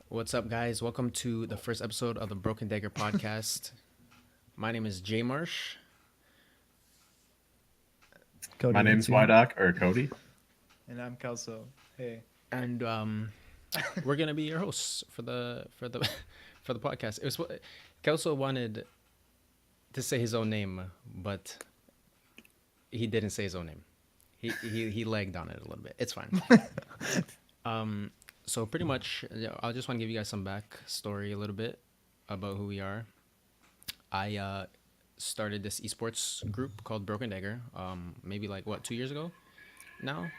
What's up, guys? Welcome to the first episode of the Broken Dagger podcast. My name is jmarshhh, Cody, My that's name's you. Cody. And I'm Kelso. Hey. and we're gonna be your hosts for the for the podcast. It was Kelso wanted to say his own name, but he didn't say his own name. He lagged on it a little bit. It's fine. So pretty much, I just want to give you guys some backstory a little bit about who we are. I started this esports group called Broken Dagger. Maybe like 2 years ago now.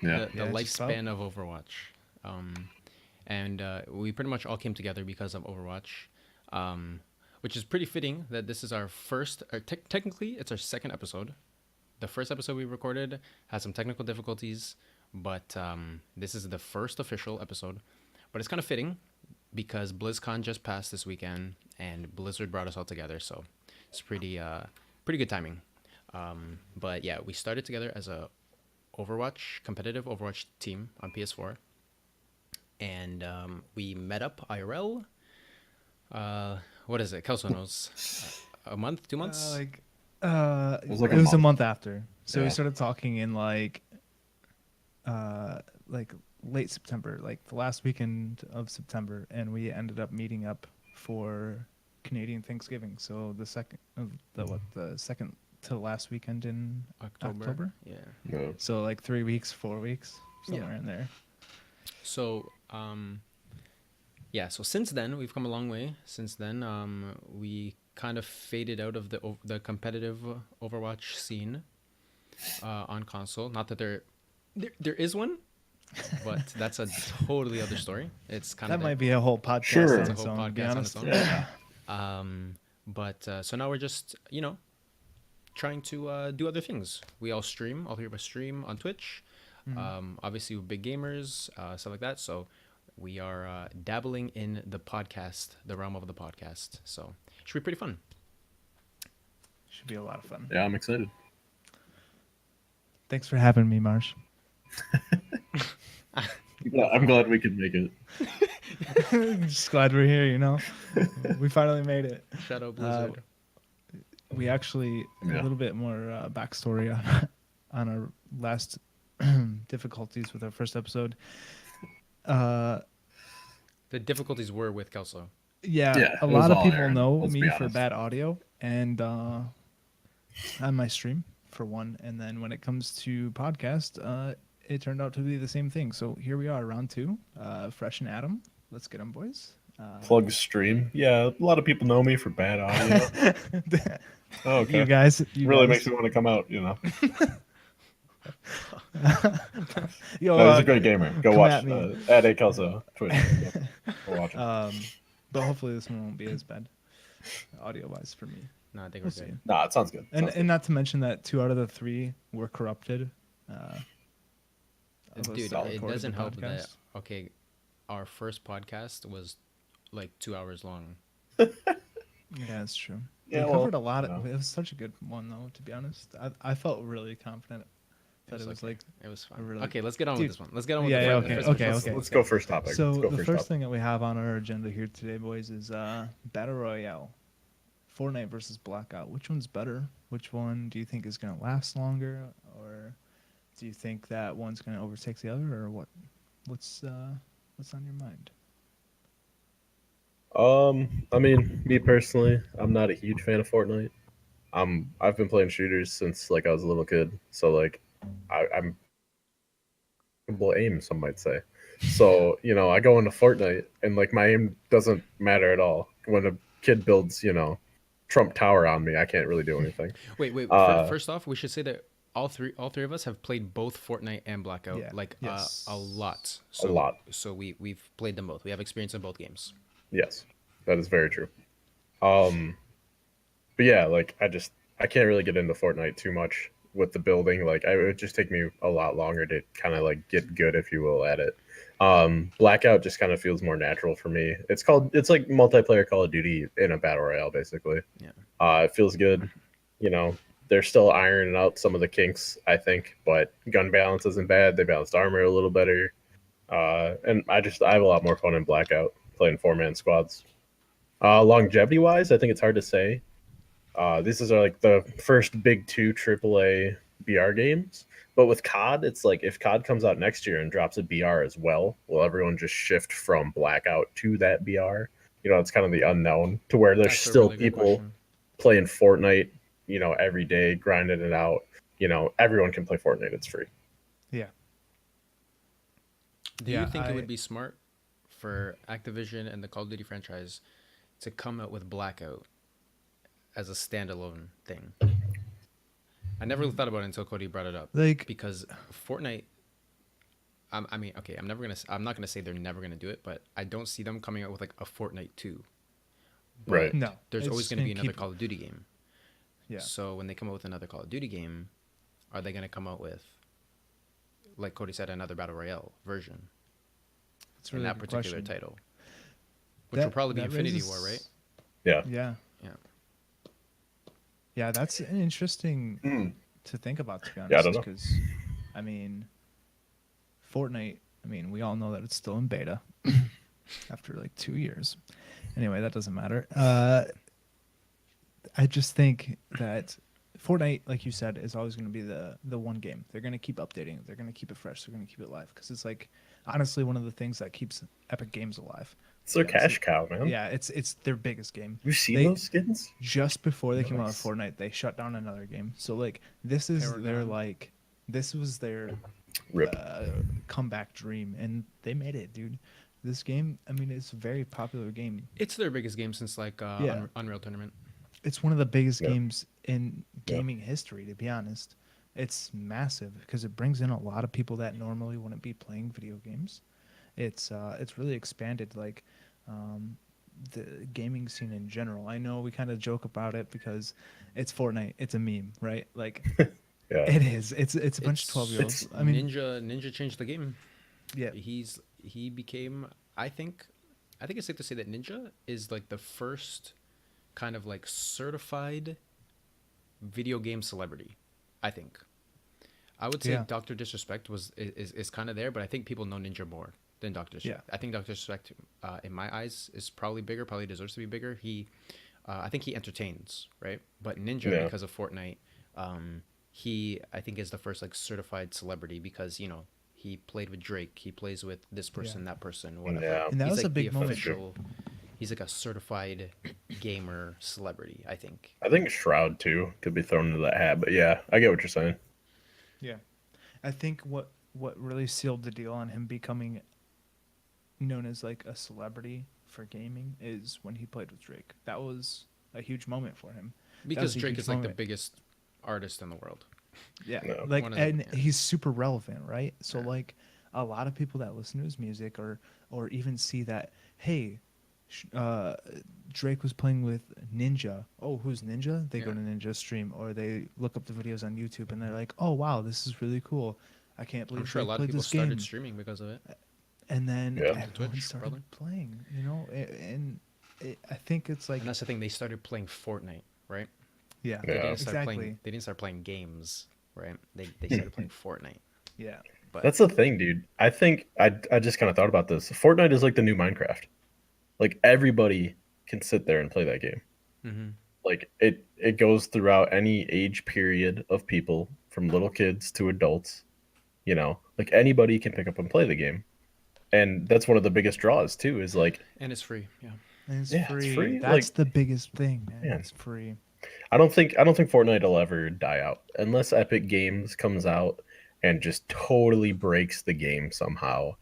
Yeah. The Yeah, just lifespan of Overwatch. And we pretty much all came together because of Overwatch, which is pretty fitting that this is our first, or technically it's our second episode. The first episode we recorded had some technical difficulties, but this is the first official episode. But it's kind of fitting because BlizzCon just passed this weekend and Blizzard brought us all together, so it's pretty good timing. But yeah, we started together as a competitive Overwatch team on PS4, and we met up IRL. What is it? Kelso knows. A month, 2 months. It was like it a was a month. month after. So Yeah. we started talking in like late September, like the last weekend of September, and we ended up meeting up for Canadian Thanksgiving. So the second to last weekend in October. Yeah. No. So like 3 weeks, 4 weeks, somewhere Yeah. in there. So yeah. So since then, we've come a long way. Since then, we kind of faded out of the competitive Overwatch scene on console. Not that there is one, but that's a totally other story. It's kind That of might be a whole podcast Sure. on It's a its whole own, to be podcast on honest. its own. Yeah. But so now we're just trying to do other things. We all stream. All three of us stream on Twitch. Obviously, we're big gamers, stuff like that. So we are dabbling in the realm of the podcast. So it should be pretty fun. Should be a lot of fun. Yeah, I'm excited. Thanks for having me, Marsh. Yeah, I'm glad we could make it. Just glad we're here, you know. We finally made it. Shadow Blizzard. We actually a Yeah. little bit more backstory on our last difficulties with our first episode. The difficulties were with Kelso. Yeah, Yeah, a it was lot of all people Aaron, know let's me be for honest. bad audio and on my stream for one, and then when it comes to podcast, it turned out to be the same thing. So here we are, round two, Fresh and Adam. Let's get them, boys. Plug stream. Yeah, a lot of people know me for bad audio. Oh, okay. You guys, Really makes me want to come out, you know. Yo, No, he's a great gamer. Go come watch at me. at AyeKelso Twitch. Go watch him. But hopefully this one won't be as bad audio wise for me. No, I think We'll we're see. good. Nah, it sounds good. And not to mention that 2 out of the 3 were corrupted. of us Dude, that it recorded doesn't the help that. podcast. Okay, our first podcast was like 2 hours long. Yeah, that's true. Yeah, we well, covered a lot of. you know. It was such a good one, though. To be honest, I felt really confident that it was okay. like. It was fun. really- Okay, let's get on Dude. with this one. Let's get on with Yeah, the yeah, first- okay, first okay, episode. okay. Let's go first topic. So Let's go the first first topic. thing that we have on our agenda here today, boys, is Battle Royale, Fortnite versus Blackout. Which one's better? Which one do you think is gonna last longer, or do you think that one's gonna overtake the other, or what? What's on your mind? I mean, me personally, I'm not a huge fan of Fortnite. I've been playing shooters since like I was a little kid, so like I'm aim, some might say. So, you know, I go into Fortnite and like my aim doesn't matter at all. When a kid builds, you know, Trump Tower on me, I can't really do anything. Wait. Uh, First off, we should say that all three of us have played both Fortnite and Blackout, Yeah. like Yes. a lot. A lot. So we've played them both. We have experience in both games. Yes, that is very true. But yeah, like I can't really get into Fortnite too much with the building. Like it would just take me a lot longer to kind of like get good, if you will, at it. Blackout just kind of feels more natural for me. It's like multiplayer Call of Duty in a battle royale, basically. Yeah. It feels good. You know, they're still ironing out some of the kinks, I think, but gun balance isn't bad. They balanced armor a little better. And I have a lot more fun in Blackout. playing 4-man squads. Longevity wise, I think it's hard to say. This is like the first big two AAA BR games. But with COD, it's like if COD comes out next year and drops a BR as well, will everyone just shift from Blackout to that BR? It's kind of the unknown to where there's That's a still really good people question. playing Fortnite, every day, grinding it out. Everyone can play Fortnite. It's free. Yeah. Do you Yeah, think it would be smart for Activision and the Call of Duty franchise to come out with Blackout as a standalone thing? I never really thought about it until Cody brought it up. Like- because Fortnite, I mean, okay, I'm not gonna say they're never gonna do it, but I don't see them coming out with like a Fortnite 2. But Right. No, there's it's always gonna be gonna another keep- Call of Duty game. Yeah. So when they come out with another Call of Duty game, are they gonna come out with, like Cody said, another Battle Royale version It's in really that good particular question. title? Which will probably be that Infinity raises- War, right? Yeah. Yeah. Yeah. Yeah, that's an interesting Mm. to think about, to be honest. Yeah, I don't know. Because, I mean, Fortnite, we all know that it's still in beta after like 2 years. Anyway, that doesn't matter. I just think that Fortnite, like you said, is always going to be the one game. They're going to keep updating it. They're going to keep it fresh. They're going to keep it live. Because it's like, honestly, one of the things that keeps Epic Games alive. It's their to be honest. cash cow, man. Yeah, it's their biggest game. You seen They- those skins? Just before they came out with Nice. Fortnite, they shut down another game. So like this is their Paragon. like this was their Rip. comeback dream, and they made it, dude. This game, it's a very popular game. It's their biggest game since like Yeah. Unreal Tournament. It's one of the biggest Yeah. games in Yeah. gaming history, to be honest. It's massive because it brings in a lot of people that normally wouldn't be playing video games. It's really expanded like the gaming scene in general. I know we kind of joke about it because it's Fortnite. It's a meme, right? Like Yeah. it is. It's a bunch of 12-year-olds. Ninja changed the game. Yeah. He became. I think it's safe to say that Ninja is like the first kind of like certified video game celebrity. I think. I would say Yeah. Dr. Disrespect is kind of there, but I think people know Ninja more than Dr. Disrespect. Yeah. I think Dr. Disrespect, in my eyes, is probably bigger. Probably deserves to be bigger. I think he entertains, right? But Ninja, Yeah. because of Fortnite, he I think is the first like certified celebrity because he played with Drake. He plays with this person, that person, whatever. Yeah. And that He's was a like the big moment. official- He's like a certified gamer celebrity, I think. I think Shroud too could be thrown into that hat, but yeah, I get what you're saying. Yeah. I think what really sealed the deal on him becoming known as like a celebrity for gaming is when he played with Drake. That was a huge moment for him. Because a Drake huge is like the moment. biggest artist in the world. Yeah. No. Like One of the- and yeah. he's super relevant, right? So Yeah. like a lot of people that listen to his music or even see that, hey, Drake was playing with Ninja. Oh, who's Ninja? They go Yeah. to Ninja stream or they look up the videos on YouTube and they're like, "Oh, wow, this is really cool. I can't believe I'm sure a Drake lot of played people this started game." streaming because of it. And then Yeah. everyone Twitch, started probably. playing, I think it's like, And that's the thing, they started playing Fortnite, right? yeah, Yeah. They didn't start exactly. playing they didn't start playing games, right? They started playing Fortnite. Yeah, But That's the thing, dude. I think I just kind of thought about this. Fortnite is like the new Minecraft. Like everybody can sit there and play that game. Mhm. Like it goes throughout any age period of people, from little kids to adults. Like anybody can pick up and play the game, and that's one of the biggest draws too. Is like and it's free, yeah. and it's Yeah, it's free. free, That's like- the biggest thing, man. Man. It's free. I don't think Fortnite will ever die out unless Epic Games comes out and just totally breaks the game somehow.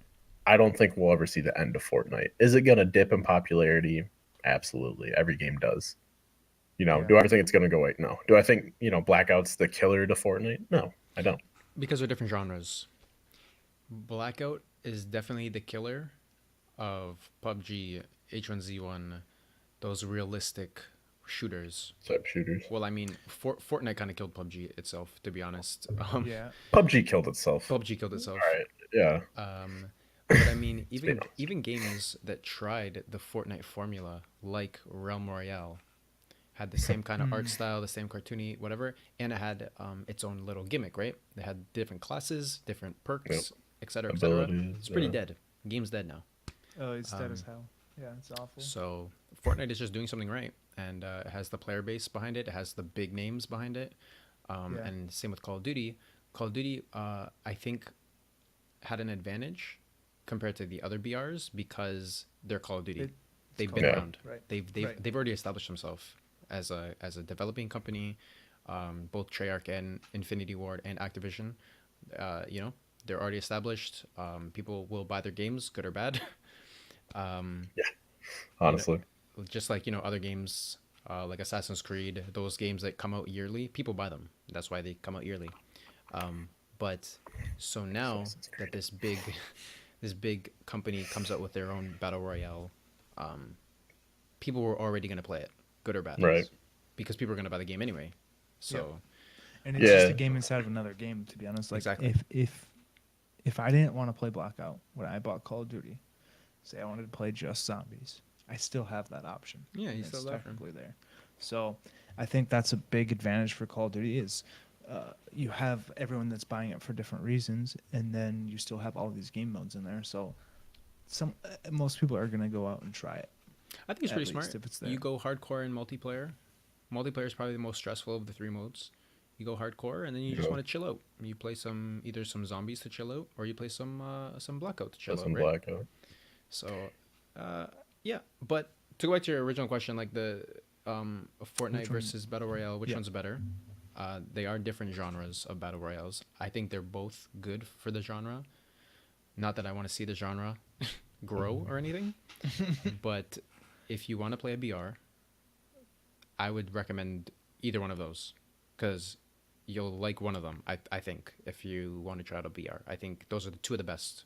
I don't think we'll ever see the end of Fortnite. Is it gonna dip in popularity? Absolutely. Every game does. Yeah. Do I think it's gonna go away? No. Do I think, Blackout's the killer to Fortnite? No, I don't. Because they're different genres. Blackout is definitely the killer of PUBG, H1Z1, those realistic shooters. Type shooters. Well, I mean, Fortnite kind of killed PUBG itself, to be honest. Yeah, PUBG killed itself. PUBG killed itself. All right. Yeah. But I mean, even honest. even games that tried the Fortnite formula, like Realm Royale, had the same kind of art style, the same cartoony, whatever, and it had its own little gimmick, right? They had different classes, different perks, etc., etc. Abilities, It's pretty yeah. dead. Game's dead now. oh, it's dead as hell. Yeah, it's awful. So Fortnite is just doing something right, and it has the player base behind it. It has the big names behind it, Yeah. and same with Call of Duty. Call of Duty, I think, had an advantage compared to the other BRs because they're Call of Duty. It's They've Call been of Yeah. Duty. around. Right. They've Right. they've already established themselves as a developing company. Both Treyarch and Infinity Ward and Activision, you know, they're already established. People will buy their games, good or bad. You know, Honestly. just like, you know, other games like Assassin's Creed, those games that come out yearly, people buy them. That's why they come out yearly. But so now Assassin's that Creed. this big this big company comes out with their own battle royale, people were already gonna play it, good or bad, Right. because people are gonna buy the game anyway. So And it's just Yeah. a game inside of another game, to be honest. Like Exactly. if I didn't want to play Blackout when I bought Call of Duty, say I wanted to play just zombies, I still have that option. Yeah, you and still it's have that option. technically there. So I think that's a big advantage for Call of Duty is you have everyone that's buying it for different reasons, and then you still have all these game modes in there. So most people are gonna go out and try it. I think it's At pretty least smart. if it's there. You go hardcore in multiplayer. Multiplayer is probably the most stressful of the three modes. You go hardcore, and then you just Yeah. want to chill out. You play either some zombies to chill out, or you play some Blackout to chill That's out, in right? Blackout. So, yeah. But to go back to your original question, like the Fortnite Which one- versus Battle Royale, which Yeah. one's better? They are different genres of battle royales. I think they're both good for the genre. Not that I want to see the genre grow or anything, but if you want to play a BR, I would recommend either one of those because you'll like one of them. I think if you want to try out a BR, I think those are the two of the best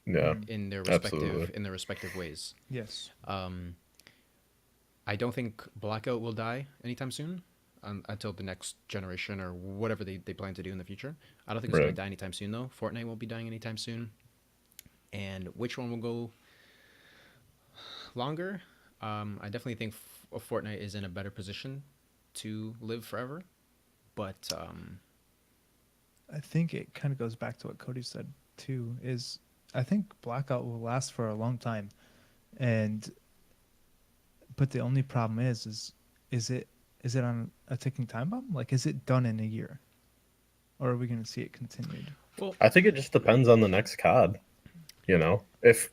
Yeah. in their Absolutely. respective ways. Yes. I don't think Blackout will die anytime soon until the next generation or whatever they plan to do in the future. I don't think it's going Right. to die anytime soon, though. Fortnite won't be dying anytime soon. And which one will go longer? I definitely think Fortnite is in a better position to live forever. But I think it kind of goes back to what Cody said too. Is I think Blackout will last for a long time, but the only problem is it on a ticking time bomb? Like, is it done in a year, or are we going to see it continued? well, I think it just depends on the next COD. You know,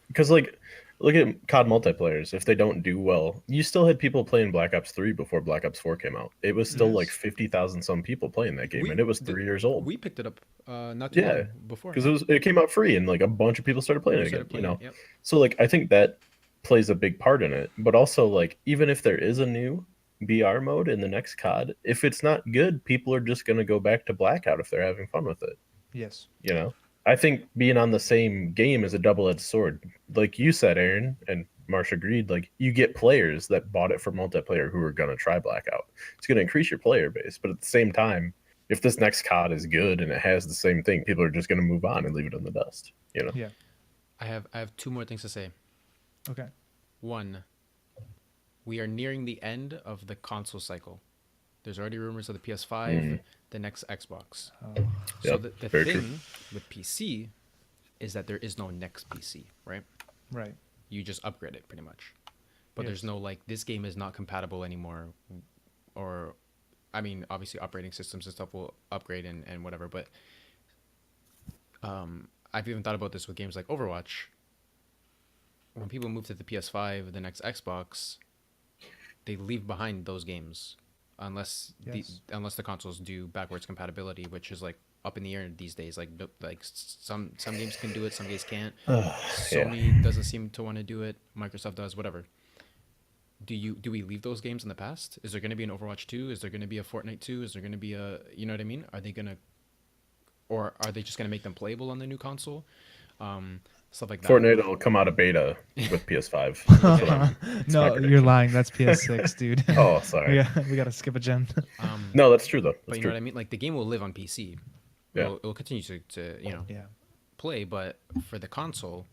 because like, look at COD multiplayers. If they don't do well, you still had people playing Black Ops 3 before Black Ops 4 came out. It was still like Yes. 50,000 some people playing that game, and it was 3 years old. we picked it up not too Yeah, long before. because it came out free, and like a bunch of people started playing We it started again. playing it, yep. So like I think that plays a big part in it. But also like even if there is a new BR mode in the next COD, if it's not good, people are just gonna go back to Blackout if they're having fun with it. Yes. You know, I think being on the same game is a double-edged sword. Like you said, Aaron, and Marsh agreed, like you get players that bought it for multiplayer who are going to try Blackout. It's going to increase your player base. But at the same time, if this next COD is good and it has the same thing, people are just going to move on and leave it in the dust. You know? Yeah. I have two more things to say. Okay. One, we are nearing the end of the console cycle. There's already rumors of the PS5, the next Xbox. Oh, So Yep, the very thing true. with PC is that there is no next PC, right? right. You just upgrade it pretty much. But Yes. there's no like this game is not compatible anymore, or I mean obviously operating systems and stuff will upgrade and whatever. But I've even thought about this with games like Overwatch. When people move to the PS5, the next Xbox, they leave behind those games unless Yes. unless the consoles do backwards compatibility, which is like up in the air these days. Like some games can do it, some games can't. Sony doesn't seem to want to do it. Microsoft does, whatever. Do we leave those games in the past? Is there going to be an Overwatch 2? Is there going to be a Fortnite 2? Is there going to be a, you know what I mean? Are they going to, or are they just going to make them playable on the new console? Stuff like that. Fortnite will come out of beta with PS5. That's what I'm- No, my you're prediction. lying. That's PS6, dude. Oh, sorry. we got to skip a gen. No, that's true though. But That's you know true. what I mean? Like the game will live on PC. Yeah. It'll continue to Yeah. play, but for the console,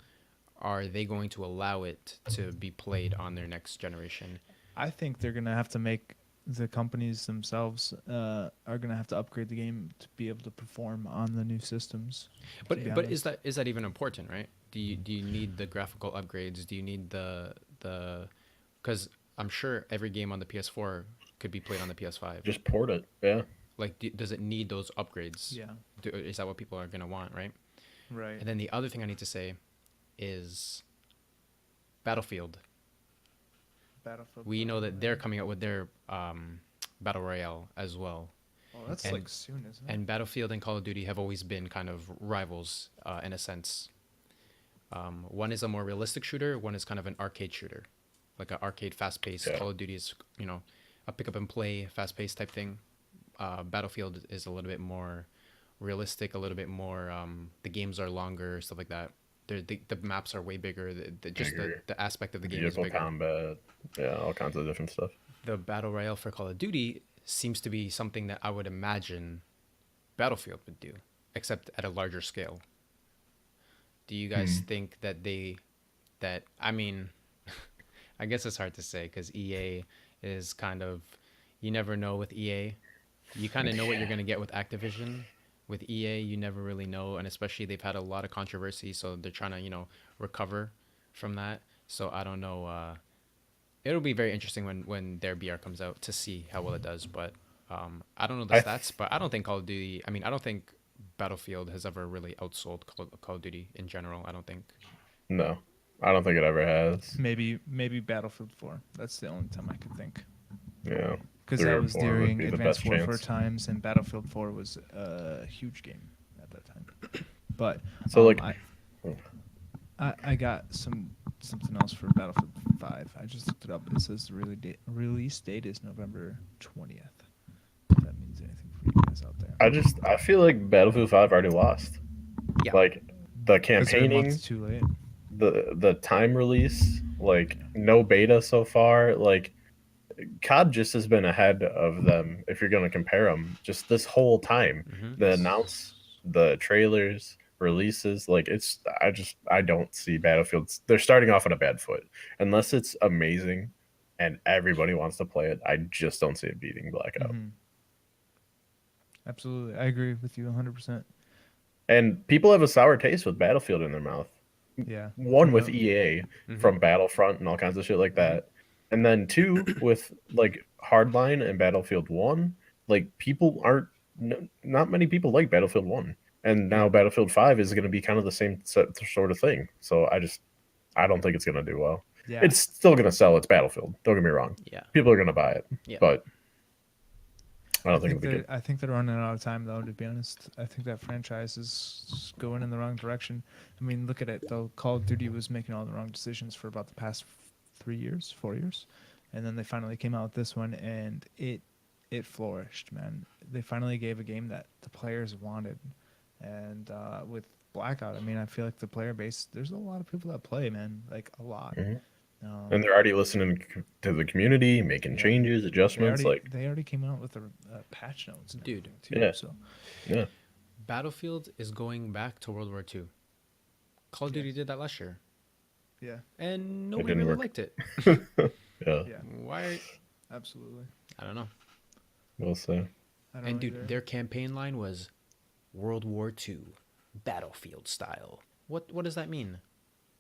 are they going to allow it to be played on their next generation? I think they're gonna have to make the companies themselves are gonna have to upgrade the game to be able to perform on the new systems. But to be but honest. is that even important, right? Do you need the graphical upgrades? Do you need the the, because I'm sure every game on the PS4 could be played on the PS5. Just port it. Yeah. Like, does it need those upgrades? Yeah. Is that what people are gonna want, right? Right. And then the other thing I need to say is Battlefield. Battlefield. We know that they're coming out with their Battle Royale as well. Oh, that's and- like soon, isn't it? And Battlefield and Call of Duty have always been kind of rivals in a sense. One is a more realistic shooter. One is kind of an arcade shooter, like an arcade fast-paced. Yeah. Call of Duty is, a pick up and play fast-paced type thing. Battlefield is a little bit more realistic, a little bit more. The games are longer, stuff like that. The maps are way bigger. Bigger. The aspect of the game is Vehicle bigger. combat. Yeah, all kinds of different stuff. The Battle Royale for Call of Duty seems to be something that I would imagine Battlefield would do, except at a larger scale. Do you guys think that I mean, I guess it's hard to say because EA is kind of, you never know with EA. You kind of know what you're going to get with Activision. With EA, you never really know, and especially they've had a lot of controversy, so they're trying to, recover from that. So I don't know. It'll be very interesting when their BR comes out to see how well it does. But I don't know the stats, but I don't think Call of Duty. I don't think Battlefield has ever really outsold Call of Duty in general. I don't think. No, I don't think it ever has. Maybe Battlefield 4. That's the only time I could think. Yeah. Because 3 that or was 4 would during be the Advanced best Warfare chance. times, and Battlefield 4 was a huge game at that time. But So, like- I got something else for Battlefield 5. I just looked it up. It says the release date is November 20th. If that means anything for you guys out there. I feel like Battlefield 5 already lost. Yeah. Like the 'Cause they're a campaigning, month too late. the time release, like no beta so far. Like COD just has been ahead of them if you're going to compare them. Just this whole time, the trailers, releases, like I don't see Battlefield. They're starting off on a bad foot unless it's amazing and everybody wants to play it. I just don't see it beating Blackout. Mhm. Absolutely, I agree with you 100%. And people have a sour taste with Battlefield in their mouth. Yeah. One with Yeah. EA Mhm. from Battlefront and all kinds of shit like that. And then 2 with like Hardline and Battlefield 1. Like people aren't, not many people like Battlefield 1. And now Battlefield 5 is going to be kind of the same sort of thing. So I don't think it's going to do well. Yeah. It's still going to sell. It's Battlefield. Don't get me wrong. Yeah. People are going to buy it. Yeah. But I I don't think think it'll be good. I think they're running out of time, though. To be honest, I think that franchise is going in the wrong direction. I mean, look at it though. Call of Duty was making all the wrong decisions for about the past 4 years, and then they finally came out with this one, and it flourished, man. They finally gave a game that the players wanted, and with Blackout, I mean, I feel like the player base, there's a lot of people that play, man, like a lot. Mhm. And they're already listening to the community, making changes, adjustments. They already came out with the patch notes, and Dude. everything, too. Yeah. So Yeah. Battlefield is going back to World War II. Call of Duty did that last year, yeah, and nobody didn't really work. liked it. Yeah. yeah, Why? absolutely. I don't know. We'll see. I don't And dude, either. their campaign line was World War II, Battlefield style. What does that mean?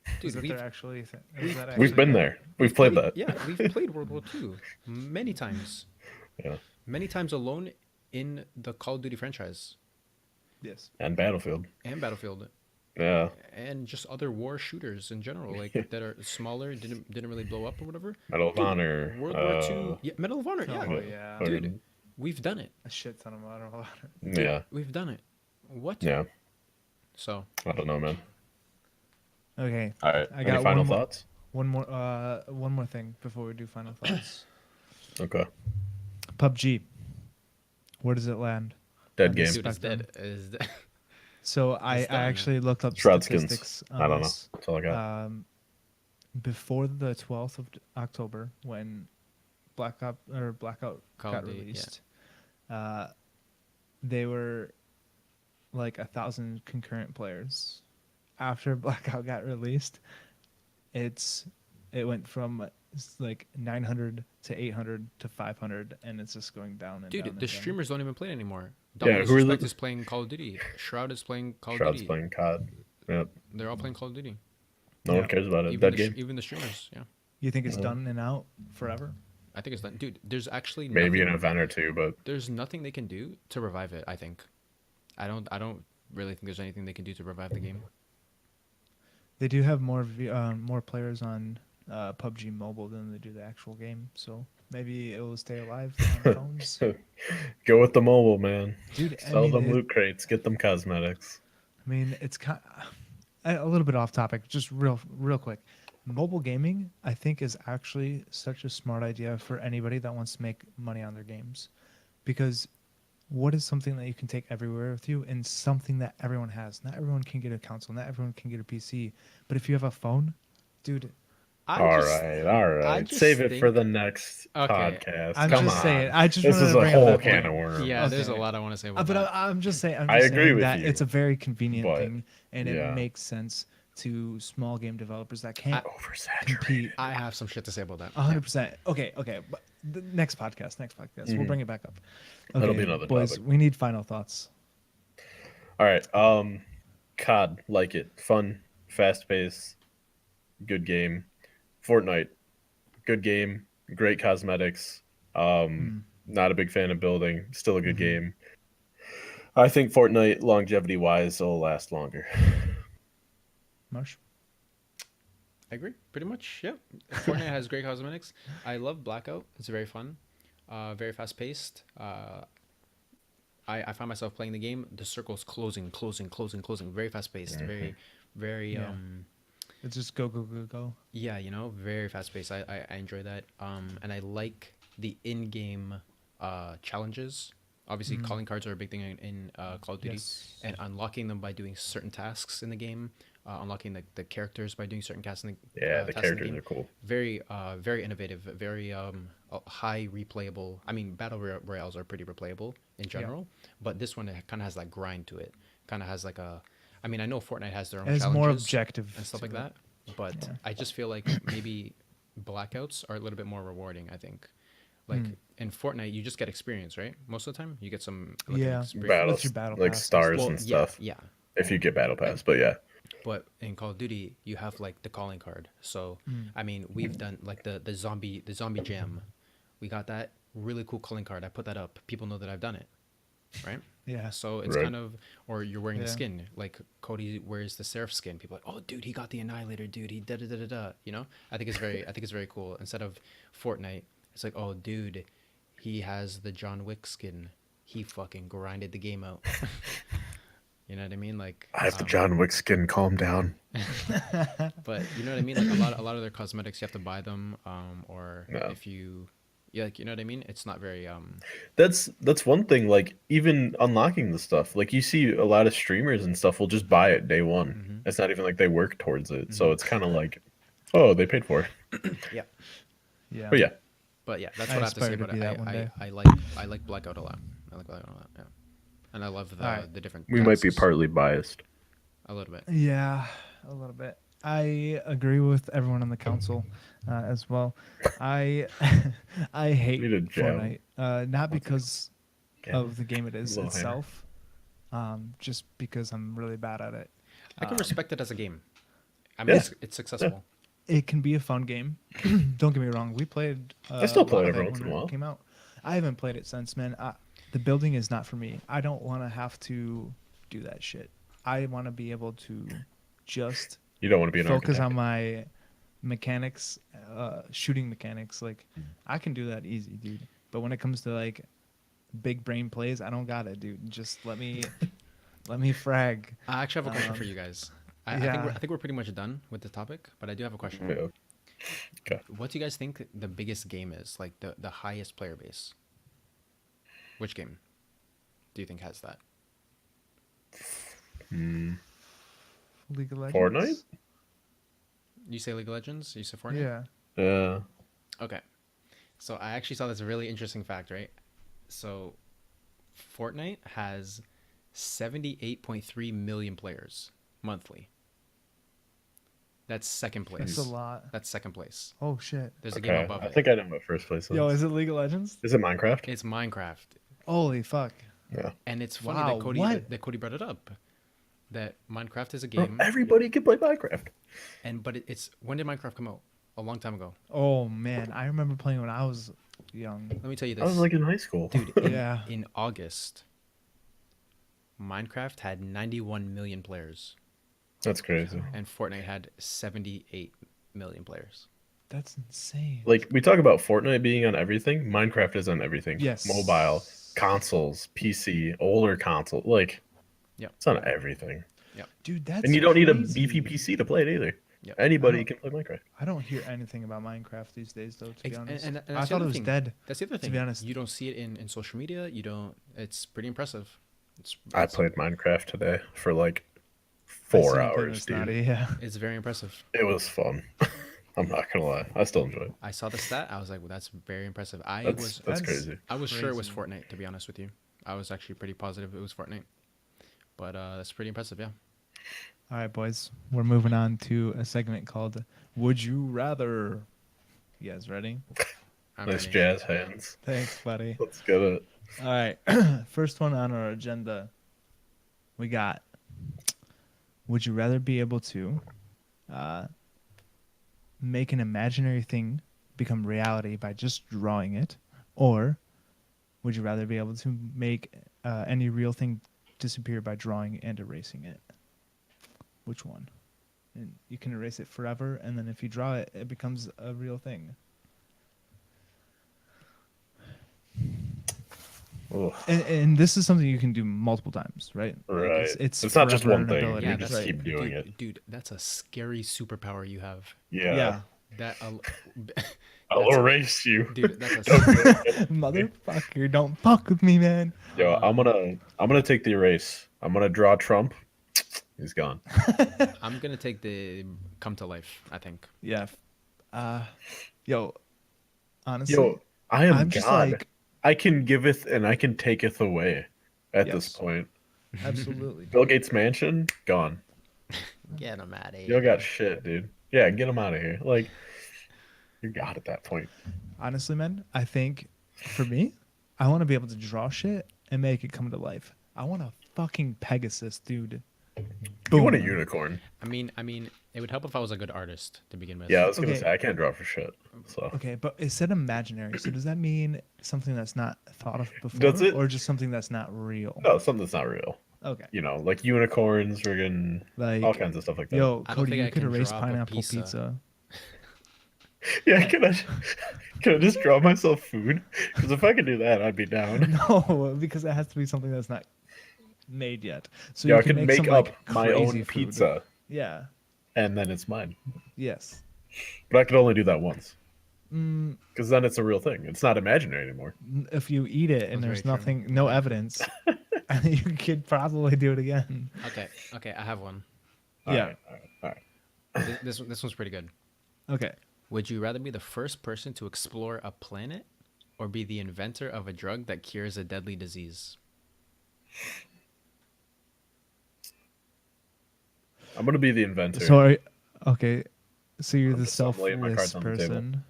Is Dude, that we've they're actually? We've been there. We've played that. Yeah, we've played World War II many times. Yeah. Many times alone in the Call of Duty franchise Yes. And Battlefield. and Battlefield Yeah. and just other war shooters in general, like that are smaller, didn't really blow up or whatever. Medal of Honor. World War II, yeah, Medal of Honor, yeah, Oh yeah. fucking- dude, we've done it. A shit ton of Modern Yeah. We've done it. What? Yeah. So I don't know, man. Okay. All right. I Any got final one more- thoughts? One more thing before we do final thoughts. Okay. PUBG. Where does it land? Dead I game. just- dude, it's Spectrum. dead. Is dead. So I It's done. actually looked up Shroud skins. statistics on I don't know. this. That's all I got. Before the 12th of October, when Blackout Call got of Duty, yeah. released, they were like 1,000 concurrent players. After Blackout got released, it went from like 900 to 800 to 500, and it's just going down and Dude, down. the and down. streamers don't even play it anymore. Yeah, Double who are the- Disrespect is playing Call of Duty. Shroud is playing Call of Shroud's Duty. playing COD. Yeah. They're all playing Call of Duty. No Yeah. one cares about it. Even Dead the, game. even the streamers, yeah. You think it's done and out forever? I think it's done, dude. There's actually Maybe an nothing, event or two, but there's nothing they can do to revive it. I think. I don't really think there's anything they can do to revive the game. They do have more players on PUBG Mobile than they do the actual game, so maybe it will stay alive on phones. go with the mobile, man. Dude, Sell them loot crates, get them cosmetics. I mean, it's kind a little bit off topic, just real quick. Mobile gaming, I think, is actually such a smart idea for anybody that wants to make money on their games, because what is something that you can take everywhere with you and something that everyone has? Not everyone can get a console, not everyone can get a PC, but if you have a phone, dude. All right. Save it for the next podcast. I'm Come just on. saying. I just this wanted is to a bring up whole that can point. of worms. Yeah, there's a Okay. lot I want to say about But that. I'm just saying. I agree with that you, it's a very convenient but, thing, and yeah. it makes sense to small game developers that can't Oversaturated. compete. I have some shit to say about that. 100%. Okay. But the next podcast, we'll bring it back up. Okay, That'll be another boys. topic. We need final thoughts. All right. COD, like it. Fun, fast paced, good game. Fortnite, good game, great cosmetics. Not a big fan of building, still a good game. I think Fortnite, longevity wise, will last longer. Marsh? I agree, pretty much. Yeah, Fortnite has great cosmetics. I love Blackout. It's very fun, very fast paced. I find myself playing the game. The circle's closing. Very fast paced. Very. Yeah. It's just go. Yeah, very fast paced. I enjoy that. And I like the in-game challenges. Obviously, calling cards are a big thing in Call of Duty, Yes. and unlocking them by doing certain tasks in the game. Unlocking the characters by doing certain tasks in the The tasks in characters game. are cool. Very innovative, very high replayable. I mean, battle royales are pretty replayable in general, but this one, it kind of has that grind to it. Kind of has like a, I mean, I know Fortnite has their own It's challenges more objective and stuff to like it. that, but Yeah. I just feel like maybe Blackouts are a little bit more rewarding. I think, like in Fortnite, you just get experience, right? Most of the time, you get some an Yeah. experience. Battles, your battle like passes. stars Well, and stuff. Yeah. If you get battle pass, but yeah. But in Call of Duty, you have like the calling card. So I mean, we've done like the zombie jam. We got that really cool calling card. I put that up. People know that I've done it, right? Yeah. So it's Right. kind of, or you're wearing the Yeah. skin. Like Cody wears the Seraph skin. People are like, oh, dude, he got the Annihilator, dude. He da da da da da. I think it's very cool. Instead of Fortnite, it's like, oh, dude, he has the John Wick skin. He fucking grinded the game out. You know what I mean? Like I have the John Wick skin. Calm down. but you know what I mean? Like a lot of their cosmetics, you have to buy them, or Yeah. if you, yeah, like, you know what I mean? It's not very That's one thing. Like even unlocking the stuff, like you see a lot of streamers and stuff will just buy it day one. It's not even like they work towards it. So it's kind of like, oh, they paid for it. yeah. Yeah. But yeah, But yeah, that's I what I have to say aspire to about be it. that one day. I like Blackout a lot. I like Blackout a lot. Yeah, and I love the Alright. the different. we might be tasks. partly biased. A little bit. Yeah, a little bit. I agree with everyone on the council as well. I I hate Need a jab. Fortnite, not because Yeah. of the game it is Little hammer. itself, just because I'm really bad at it. I can respect it as a game. I mean, Yeah. it's successful. It can be a fun game. Don't get me wrong. We played. I still a play lot it of every once in a when while. It came out. I haven't played it since, man. The building is not for me. I don't want to have to do that shit. I want to be able to just You don't want to be an focus architect. on my mechanics, shooting mechanics. Like I can do that easy, dude. But when it comes to like big brain plays, I don't got it, dude. Just let me frag. I actually have a question for you guys. I yeah. think we're pretty much done with the topic, but I do have a question. Yeah. Okay. What do you guys think the biggest game is? Like the highest player base? Which game do you think has that? League of Legends. Fortnite? You say League of Legends? You say Fortnite? Yeah. Yeah. Okay. So I actually saw this really interesting fact, right? So Fortnite has 78.3 million players monthly. That's second place. That's a lot. That's second place. Oh shit. There's a game Okay. above I it. think I know what first place is. Yo, is it League of Legends? Is it Minecraft? It's Minecraft. Holy fuck. Yeah. And it's funny Wow, that Cody what? brought it up. That Minecraft is a Bro, game. everybody can play Minecraft. But it's when did Minecraft come out? a long time ago. Oh man, I remember playing when I was young. Let me tell you I was this, like in high school. dude. Yeah. In August, Minecraft had 91 million players, That's crazy. and Fortnite had 78 million players. That's insane. Like we talk about Fortnite being on everything, Minecraft is on everything. Yes. Mobile, consoles, PC, older console, like Yep. it's on everything. Dude, that's And you don't need a crazy. beefy PC to play it either. Yep. Anybody can play Minecraft. I don't hear anything about Minecraft these days, though. To be honest, And I that's the thought other it was thing. dead. That's the other thing. be honest. You don't see it in social media. You don't. It's pretty impressive. I played Minecraft today for like I 4 seen it, but hours, it's dude. not- yeah. It's very impressive. It was fun. I'm not gonna lie. I still enjoy it. I saw the stat. I was like, well, that's very impressive. That's that's- crazy. I was sure it was crazy. Fortnite, to be honest with you. I was actually pretty positive it was Fortnite. But that's pretty impressive, yeah. All right, boys. We're moving on to a segment called "Would You Rather." You guys ready? I'm Nice ready. jazz hands. Thanks, buddy. Let's get it. All right. First one on our agenda. We got. Would you rather be able to make an imaginary thing become reality by just drawing it, or would you rather be able to make any real thing disappear by drawing and erasing it? Which one? And you can erase it forever, and then if you draw it, it becomes a real thing. Ugh. And this is something you can do multiple times, right? Like, Right. it's It's not just forever one an thing. ability, You Yeah, just that's keep doing dude, it. Dude, that's a scary superpower you have. Yeah. Yeah. That, I'll That's- erase you. dude, that's a Motherfucker, don't fuck with me, man. Yo, I'm gonna take the erase. I'm gonna draw Trump. He's gone. I'm gonna take the come to life. I think. Yeah. Yo, honestly, Yo, I am I'm just God. like, I can giveth and I can taketh away. At this Yes. point, absolutely. Bill Gates' mansion gone. Get him out of You here. don't got shit, dude. Yeah, get him out of here. Like, you're God at that point. Honestly, man, I think for me, I want to be able to draw shit and make it come to life. I want a fucking Pegasus, dude. You want a Boom. unicorn? I mean, it would help if I was a good artist to begin with. Yeah, I was gonna Okay. say I can't draw for shit. So Okay, but it said imaginary, so does that mean something that's not thought of before, Does it? or just something that's not real? no, something that's not real. Okay, You know, like unicorns, friggin' like all kinds of stuff like that. yo, I don't Cody, think you I could can erase draw up a pineapple pizza. pizza. Yeah, can I just draw myself food? Because if I could do that, I'd be down. No, because it has to be something that's not made yet. So Yeah, you I can could make some, up like, my own crazy food. pizza, Yeah. and then it's mine. Yes. But I could only do that once, Mm, because then it's a real thing. It's not imaginary anymore. if you eat it and That's there's very true. no evidence, you could probably do it again. Okay, I have one. All Yeah. right, all right. This one's pretty good. Okay. Would you rather be the first person to explore a planet, or be the inventor of a drug that cures a deadly disease? I'm gonna be the inventor. So, okay. So you're I'm the just- I'm laying my selfless cards on the table. person.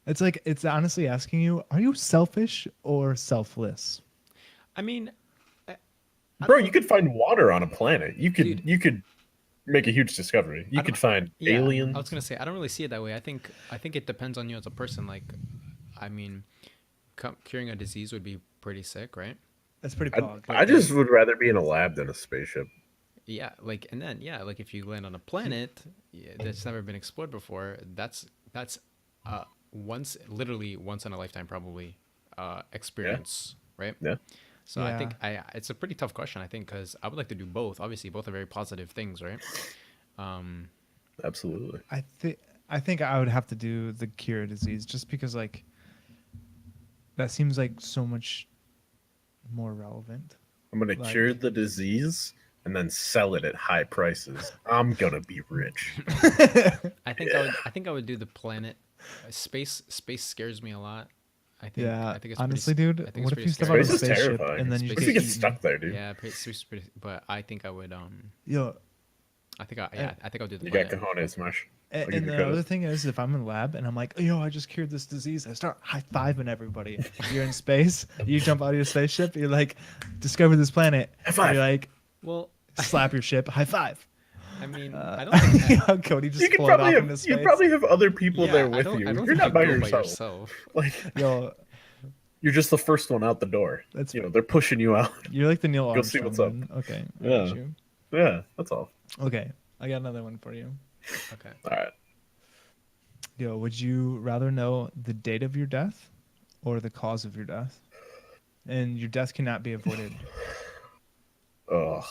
It's like, it's honestly asking you, are you selfish or selfless? I mean, Bro, you could find water on a planet. You could Dude. you could make a huge discovery. You I could don't- find yeah, aliens. I was gonna say I don't really see it that way. I think it depends on you as a person. Like, I mean, curing a disease would be pretty sick, right? That's pretty I, pog. I just would rather be in a lab than a spaceship. Yeah, like, and then yeah, like if you land on a planet that's never been explored before, that's literally once in a lifetime probably experience, right? Yeah. So I think Yeah. it's a pretty tough question. I think because I would like to do both. Obviously, both are very positive things, right? Absolutely. I think I would have to do the cure disease just because like that seems like so much more relevant. I'm gonna Like- cure the disease and then sell it at high prices. I'm gonna be rich. I think I would do the planet. Space scares me a lot. I think. Yeah, I think it's honestly, pretty, dude, I think what it's if you pretty step out of Space a is spaceship terrifying. and then you Space What if get you get eaten? stuck there, dude? Yeah, space is pretty. But I think I would. Yo, I think I would do the You got planet. cojones, Smash. I'll give and you the credit. other thing is, if I'm in lab and I'm like, yo, I just cured this disease, I start high fiving everybody. You're in space, you jump out of your spaceship, you're like, discover this planet. High five. You're like, Well, slap your ship, high five. I mean, I don't think. Cody You just could float off probably into have space. you probably have other people Yeah, there I with don't. you. I don't You're think not you by go yourself. Like Yo, you're just the first one out the door. that's They're pushing you out. you're like the Neil Go see Armstrong. what's up. Then. Okay, I Yeah. got you. Yeah, that's all. Okay, I got another one for you. Okay. All right. Yo, would you rather know the date of your death or the cause of your death? And your death cannot be avoided. Ugh.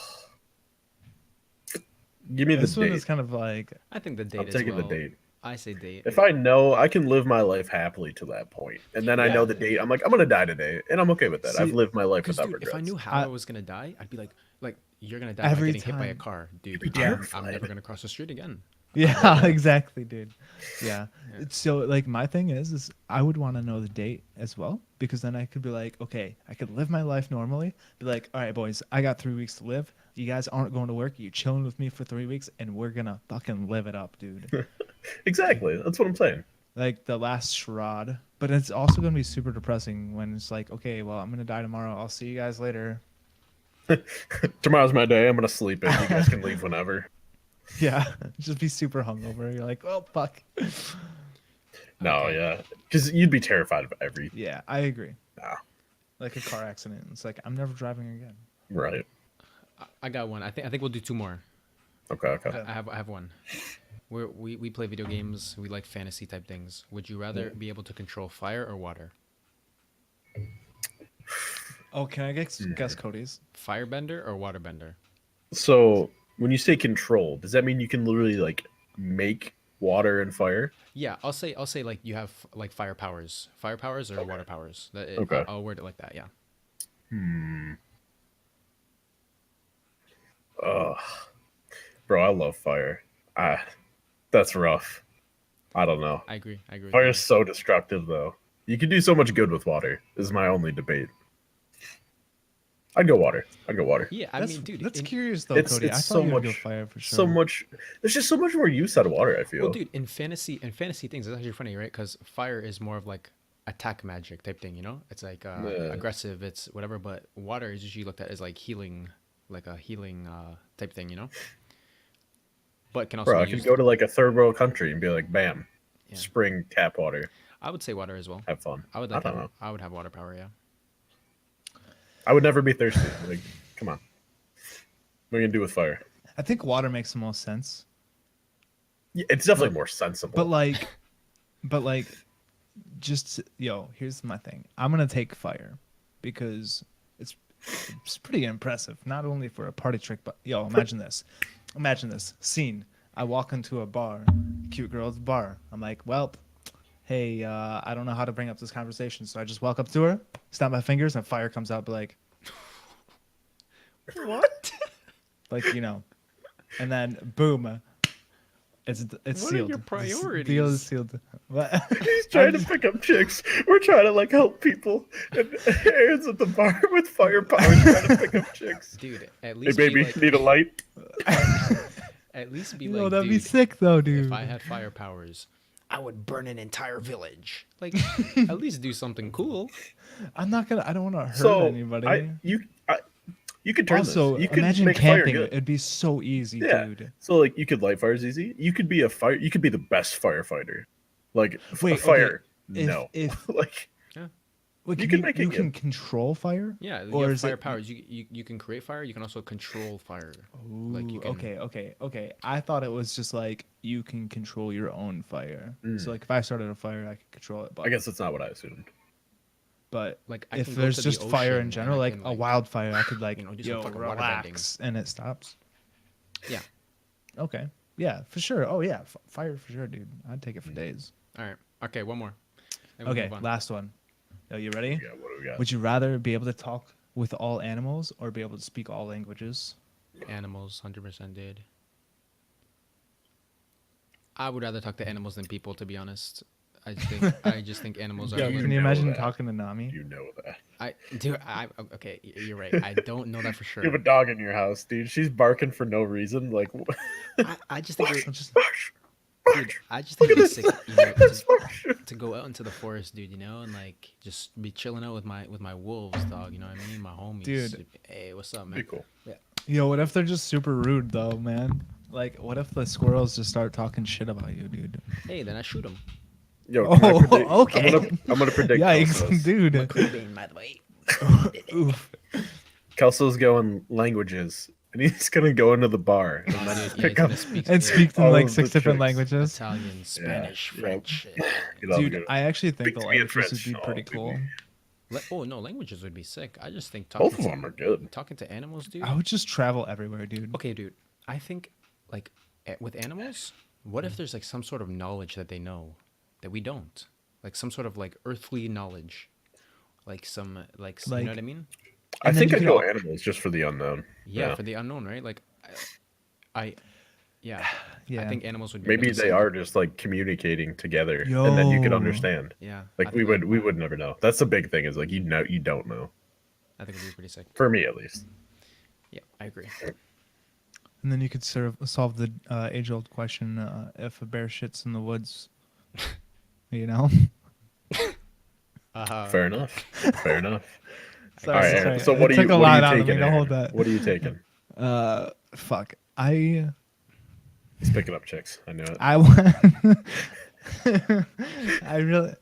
Give me the This one date. is kind of like, I think the date I'm as taking well. the date. I say date. If I know, I can live my life happily to that point, and then I know Yeah. the date. I'm like, I'm gonna die today, and I'm okay with that. See, I've lived my life Because, without dude, regrets. if I knew how I was gonna die, I'd be like, you're gonna die by Every getting hit by a time. car, dude. be I'm terrified. never gonna cross the street again. yeah, exactly, dude. Yeah. Yeah. So like my thing is I would want to know the date as well because then I could be like, okay, I could live my life normally. Be like, all right, boys, I got 3 weeks to live. You guys aren't going to work. You chilling with me for 3 weeks, and we're gonna fucking live it up, dude. Exactly. That's what I'm saying. Like the last charade. But it's also gonna be super depressing when it's like, okay, well, I'm gonna die tomorrow. I'll see you guys later. Tomorrow's my day. I'm gonna sleep in. You guys can leave whenever. Yeah, just be super hungover. You're like, oh fuck. No, Okay. yeah, because you'd be terrified of every. Yeah, I agree. Nah. Like a car accident. It's like I'm never driving again. Right. I got one. I think we'll do two more. Okay. Okay. Okay. I have one. We play video games. We like fantasy type things. Would you rather be able to control fire or water? Oh, can I guess Cody's? Firebender or waterbender? So when you say control, does that mean you can literally like make water and fire? Yeah, I'll say like you have like fire powers or water powers. Okay. I'll word it like that. Yeah. Ugh. Bro, I love fire. That's rough. I don't know. I agree. with Fire you. is so destructive, though. You can do so much good with water. Is my only debate. I'd go water. Yeah, I That's, mean, dude. that's in- curious though, It's Cody. I it's thought so you would much go fire for sure. so much. There's just so much more use out of water. I feel. Well, dude, in fantasy things, it's actually funny, right? Because fire is more of like attack magic type thing, you know? It's like Yeah. aggressive, it's whatever. But water is usually looked at as like healing, like a healing type thing, you know? But can also Bro, I be could used. go to like a third world country and be like, bam, Yeah. spring tap water, I would say water as well. have fun. I would I like. don't know. I would have water power. Yeah. I would never be thirsty. Like, come on. What are you gonna do with fire? I think water makes the most sense. Yeah, it's definitely more sensible. But like, just here's my thing. I'm gonna take fire because it's pretty impressive. Not only for a party trick, but imagine this. Imagine this scene. I walk into a bar, cute girl at the bar. I'm like, well, hey, I don't know how to bring up this conversation, so I just walk up to her, snap my fingers, and fire comes out. Be like, What? and then boom, it's What are sealed. your The deal priorities? is sealed. What? He's trying to pick up chicks. We're trying to like help people. And Aaron's at the bar with fire power trying to pick up chicks. Dude, at Hey least baby, be like, need a light? at least be Yo, like, that'd dude, be sick though, dude. if I had fire powers, I would burn an entire village. Like, at least do something cool. I don't want to hurt So anybody. you could turn Also, this. You could imagine make fire camping. good. It'd be so easy, Yeah. dude. So like you could light fires easy. You could be a fire. You could be the best firefighter. Like Wait, a fire. okay, if- No. if- like Wait, You can can make it you good. can control fire? Yeah, you Or have is fire it- powers. You can create fire. You can also control fire. Like you Ooh, can. okay. I thought it was just like you can control your own fire. So like if I started a fire, I could control it. But I guess that's not what I assumed. but Like, I if can go there's to the just fire ocean in and general, I like can, a like, wildfire, I could like do some fucking water bending. relax and it stops. Yeah. Okay. Yeah, for sure. Oh yeah, fire for sure, dude. I'd take it Mm. for days. All right. Okay. One more. Then we Okay, move on. last one. Are you ready? Yeah, what do we got? Would you rather be able to talk with all animals or be able to speak all languages? Animals, 100% did. I would rather talk to animals than people, to be honest. I just think animals are. Yo, you can you know imagine that. talking to Nami? You know that. Okay, you're right. I don't know that for sure. You have a dog in your house, dude. She's barking for no reason. Like, I just think Just- dude, I just think it'd be sick, to go out into the forest, dude, and like just be chilling out with my wolves, dog. You know what I mean? My homies. Dude. Hey, what's up, be man? cool. Yo, what if they're just super rude though, man? Like, what if the squirrels just start talking shit about you, dude? Hey, then I shoot them. Yo, can I Oh, predict? okay. I'm gonna predict Yikes, Kelso's. dude. Cobain, by the way. Oof. Kelso's going languages, and he's gonna go into the bar and Oh, then dude, just yeah, pick he's up gonna speak And yeah, speak in all like of 6 the different chicks. languages. Italian, Spanish, Yeah. French. You know, Dude, good. I actually think Speak the to me in languages would French. be Oh, pretty baby. cool. Oh no, languages would be sick. I just think Both of them are good. talking to animals, dude. I would just travel everywhere, dude. Okay, dude. I think like with animals, what if there's like some sort of knowledge that they know that we don't? Like some sort of like earthly knowledge. Like some like, you know Like- what I mean? I And then think you I'd could go al- animals just for the unknown. Yeah, for the unknown, right? Like I yeah. Yeah. I think animals would be Maybe really they sick. are just like communicating together, and then you could Yo. understand. Yeah. Like I we think would never know. That's the big thing is like you don't know. I think it'd be pretty sick. For me at least. Yeah, I agree. And then you could solve the age-old question: if a bear shits in the woods, you know. Fair enough. Fair enough. Sorry, All right. sorry. So It what are took you a what lot are out you of me taking? to hold Aaron? that. What are you taking? Fuck. He's picking up chicks. I knew it. I want. I really.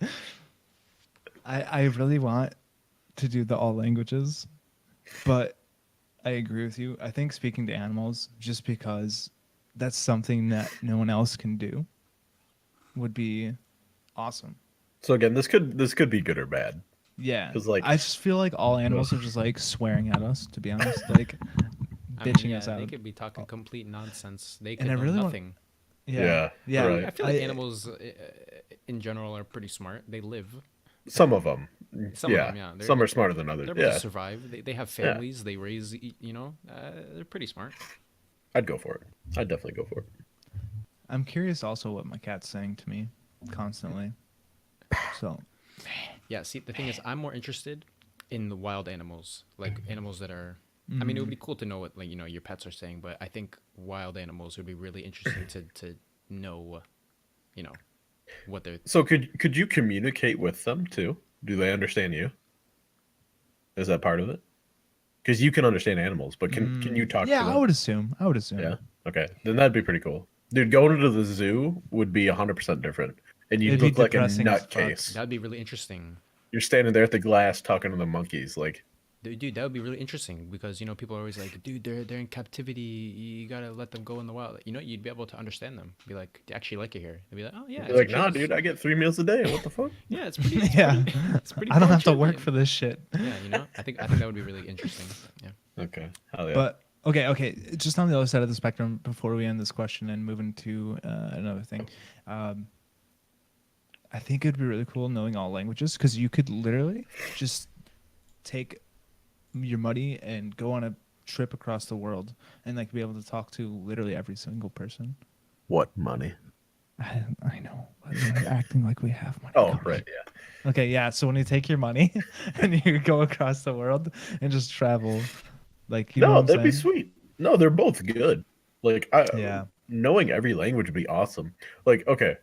I really want to do the all languages, but I agree with you. I think speaking to animals, just because that's something that no one else can do, would be awesome. So again, this could be good or bad. Yeah, 'Cause, like- I just feel like all animals are just like swearing at us. To be honest, like I mean, bitching yeah, us out. they could be talking complete nonsense. They And could I know really want- nothing. Yeah, Yeah, right. I feel like animals in general are pretty smart. They live. Some of them. Some of them, yeah. Some are smarter than others. They're able Yeah. to survive. They have families. They raise, you know, they're pretty smart. I'd go for it. I'd definitely go for it. I'm curious also what my cat's saying to me constantly. So Yeah, see, the thing is, I'm more interested in the wild animals, like animals that are. I mean, it would be cool to know what, like, you know, your pets are saying, but I think wild animals would be really interesting to know, you know, what they're. So could you communicate with them too? Do they understand you? Is that part of it? Because you can understand animals, but can you talk yeah, to them? I would assume. Yeah. Okay. Then that'd be pretty cool. Dude, going to the zoo would be 100% different. And you'd It'd be look like a depressing as fuck. nutcase. That'd be really interesting. You're standing there at the glass talking to the monkeys. Like, Dude, that would be really interesting because, you know, people are always like, dude, they're in captivity. You gotta let them go in the wild. You know, you'd be able to understand them. Be like, they actually like it here. They'd be like, oh yeah. you're like, nah, dude, I get 3 meals a day. What the fuck? Yeah, it's pretty. Yeah, It's pretty. I don't have to chill, work man. for this shit. Yeah, you know, I think that would be really interesting. Yeah. Okay. Hell yeah. But okay. Just on the other side of the spectrum, before we end this question and move into another thing, I think it'd be really cool knowing all languages because you could literally just take your money and go on a trip across the world and like be able to talk to literally every single person. What money? I know. But we're acting like we have money. Oh, Cody. right. Yeah. Okay, yeah. So when you take your money and you go across the world and just travel, like you know No, what I'm that'd be saying? sweet. No, they're both good. Like, Yeah. knowing every language would be awesome. Like, okay,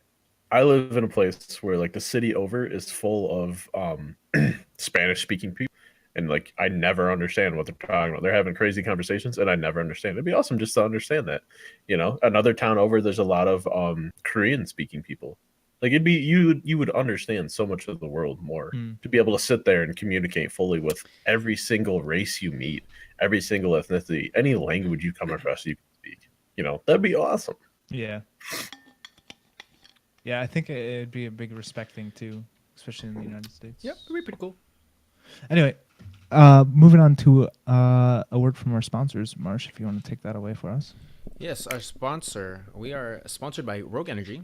I live in a place where like the city over is full of Spanish speaking people, and like I never understand what they're talking about. They're having crazy conversations, and I never understand. It'd be awesome just to understand that. You know, another town over, there's a lot of Korean speaking people. Like it'd be you would understand so much of the world more to be able to sit there and communicate fully with every single race you meet, every single ethnicity, any language you come across you can speak. You know, that'd be awesome. Yeah. Yeah, I think it'd be a big respect thing too, especially in the United States. Yep, it'd be pretty cool. Anyway, moving on to a word from our sponsors. Marsh, if you want to take that away for us. Yes, our sponsor. We are sponsored by Rogue Energy.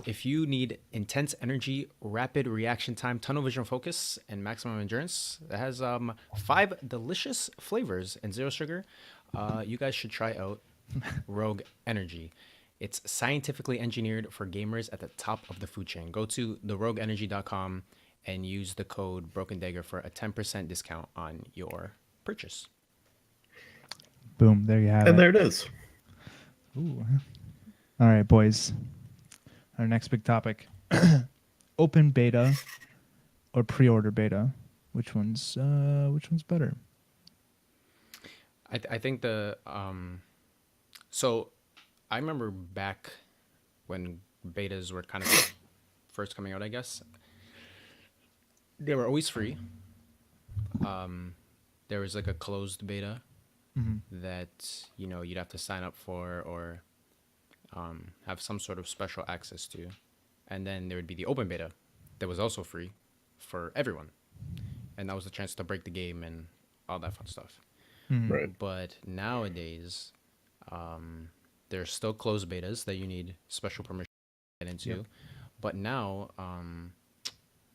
If you need intense energy, rapid reaction time, tunnel vision focus, and maximum endurance, that has 5 delicious flavors and 0 sugar. You guys should try out Rogue Energy. It's scientifically engineered for gamers at the top of the food chain. Go to therogueenergy.com and use the code Broken Dagger for a 10% discount on your purchase. Boom, there you have And it. there it is. Ooh. All right, boys. Our next big topic: open beta or pre-order beta. Which one's better? I think the so I remember back when betas were kind of first coming out, I guess. They were always free. There was like a closed beta that you'd have to sign up for or have some sort of special access to, and then there would be the open beta that was also free for everyone, and that was the chance to break the game and all that fun stuff. Right. But nowadays, there's still closed betas that you need special permission to get into, but now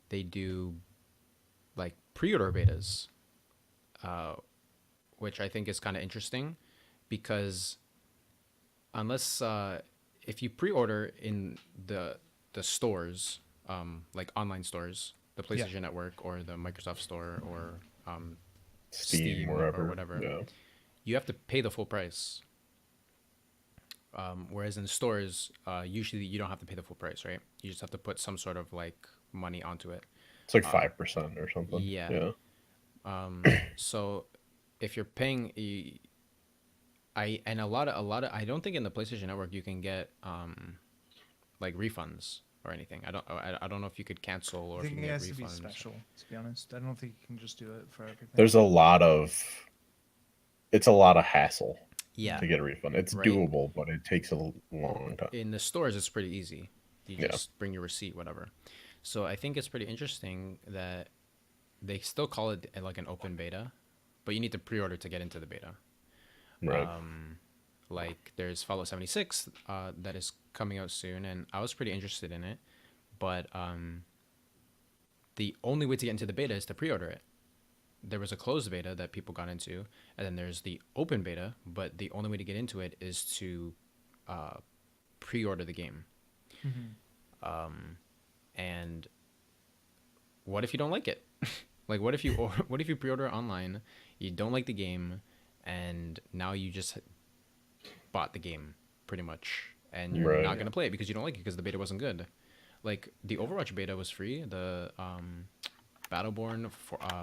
they do like pre-order betas, which I think is kind of interesting because unless if you pre-order in the stores, like online stores, the PlayStation Network or the Microsoft Store or Steam, or wherever. whatever, Yeah. you have to pay the full price. Whereas in stores, usually you don't have to pay the full price, right? You just have to put some sort of like money onto it. It's like 5% or something. Yeah. Yeah. So if you're paying, a lot of I don't think in the PlayStation Network you can get like refunds or anything. I don't know if you could cancel or I if you think can it get has to be refunds. special, to be honest. I don't think you can just do it for everything. There's it's a lot of hassle Yeah. to get a refund. It's Right. doable, but it takes a long time. In the stores it's pretty easy. You Yeah. just bring your receipt, whatever. So I think it's pretty interesting that they still call it like an open beta, but you need to pre-order to get into the beta. Right. Like there's Fallout 76 that is coming out soon, and I was pretty interested in it, but the only way to get into the beta is to pre-order it. There was a closed beta that people got into, and then there's the open beta, but the only way to get into it is to pre-order the game. And what if you don't like it? Like what if you pre-order online, you don't like the game, and now you just bought the game pretty much, and you're Right. not gonna play it because you don't like it because the beta wasn't good. Like the Overwatch beta was free. The Battleborn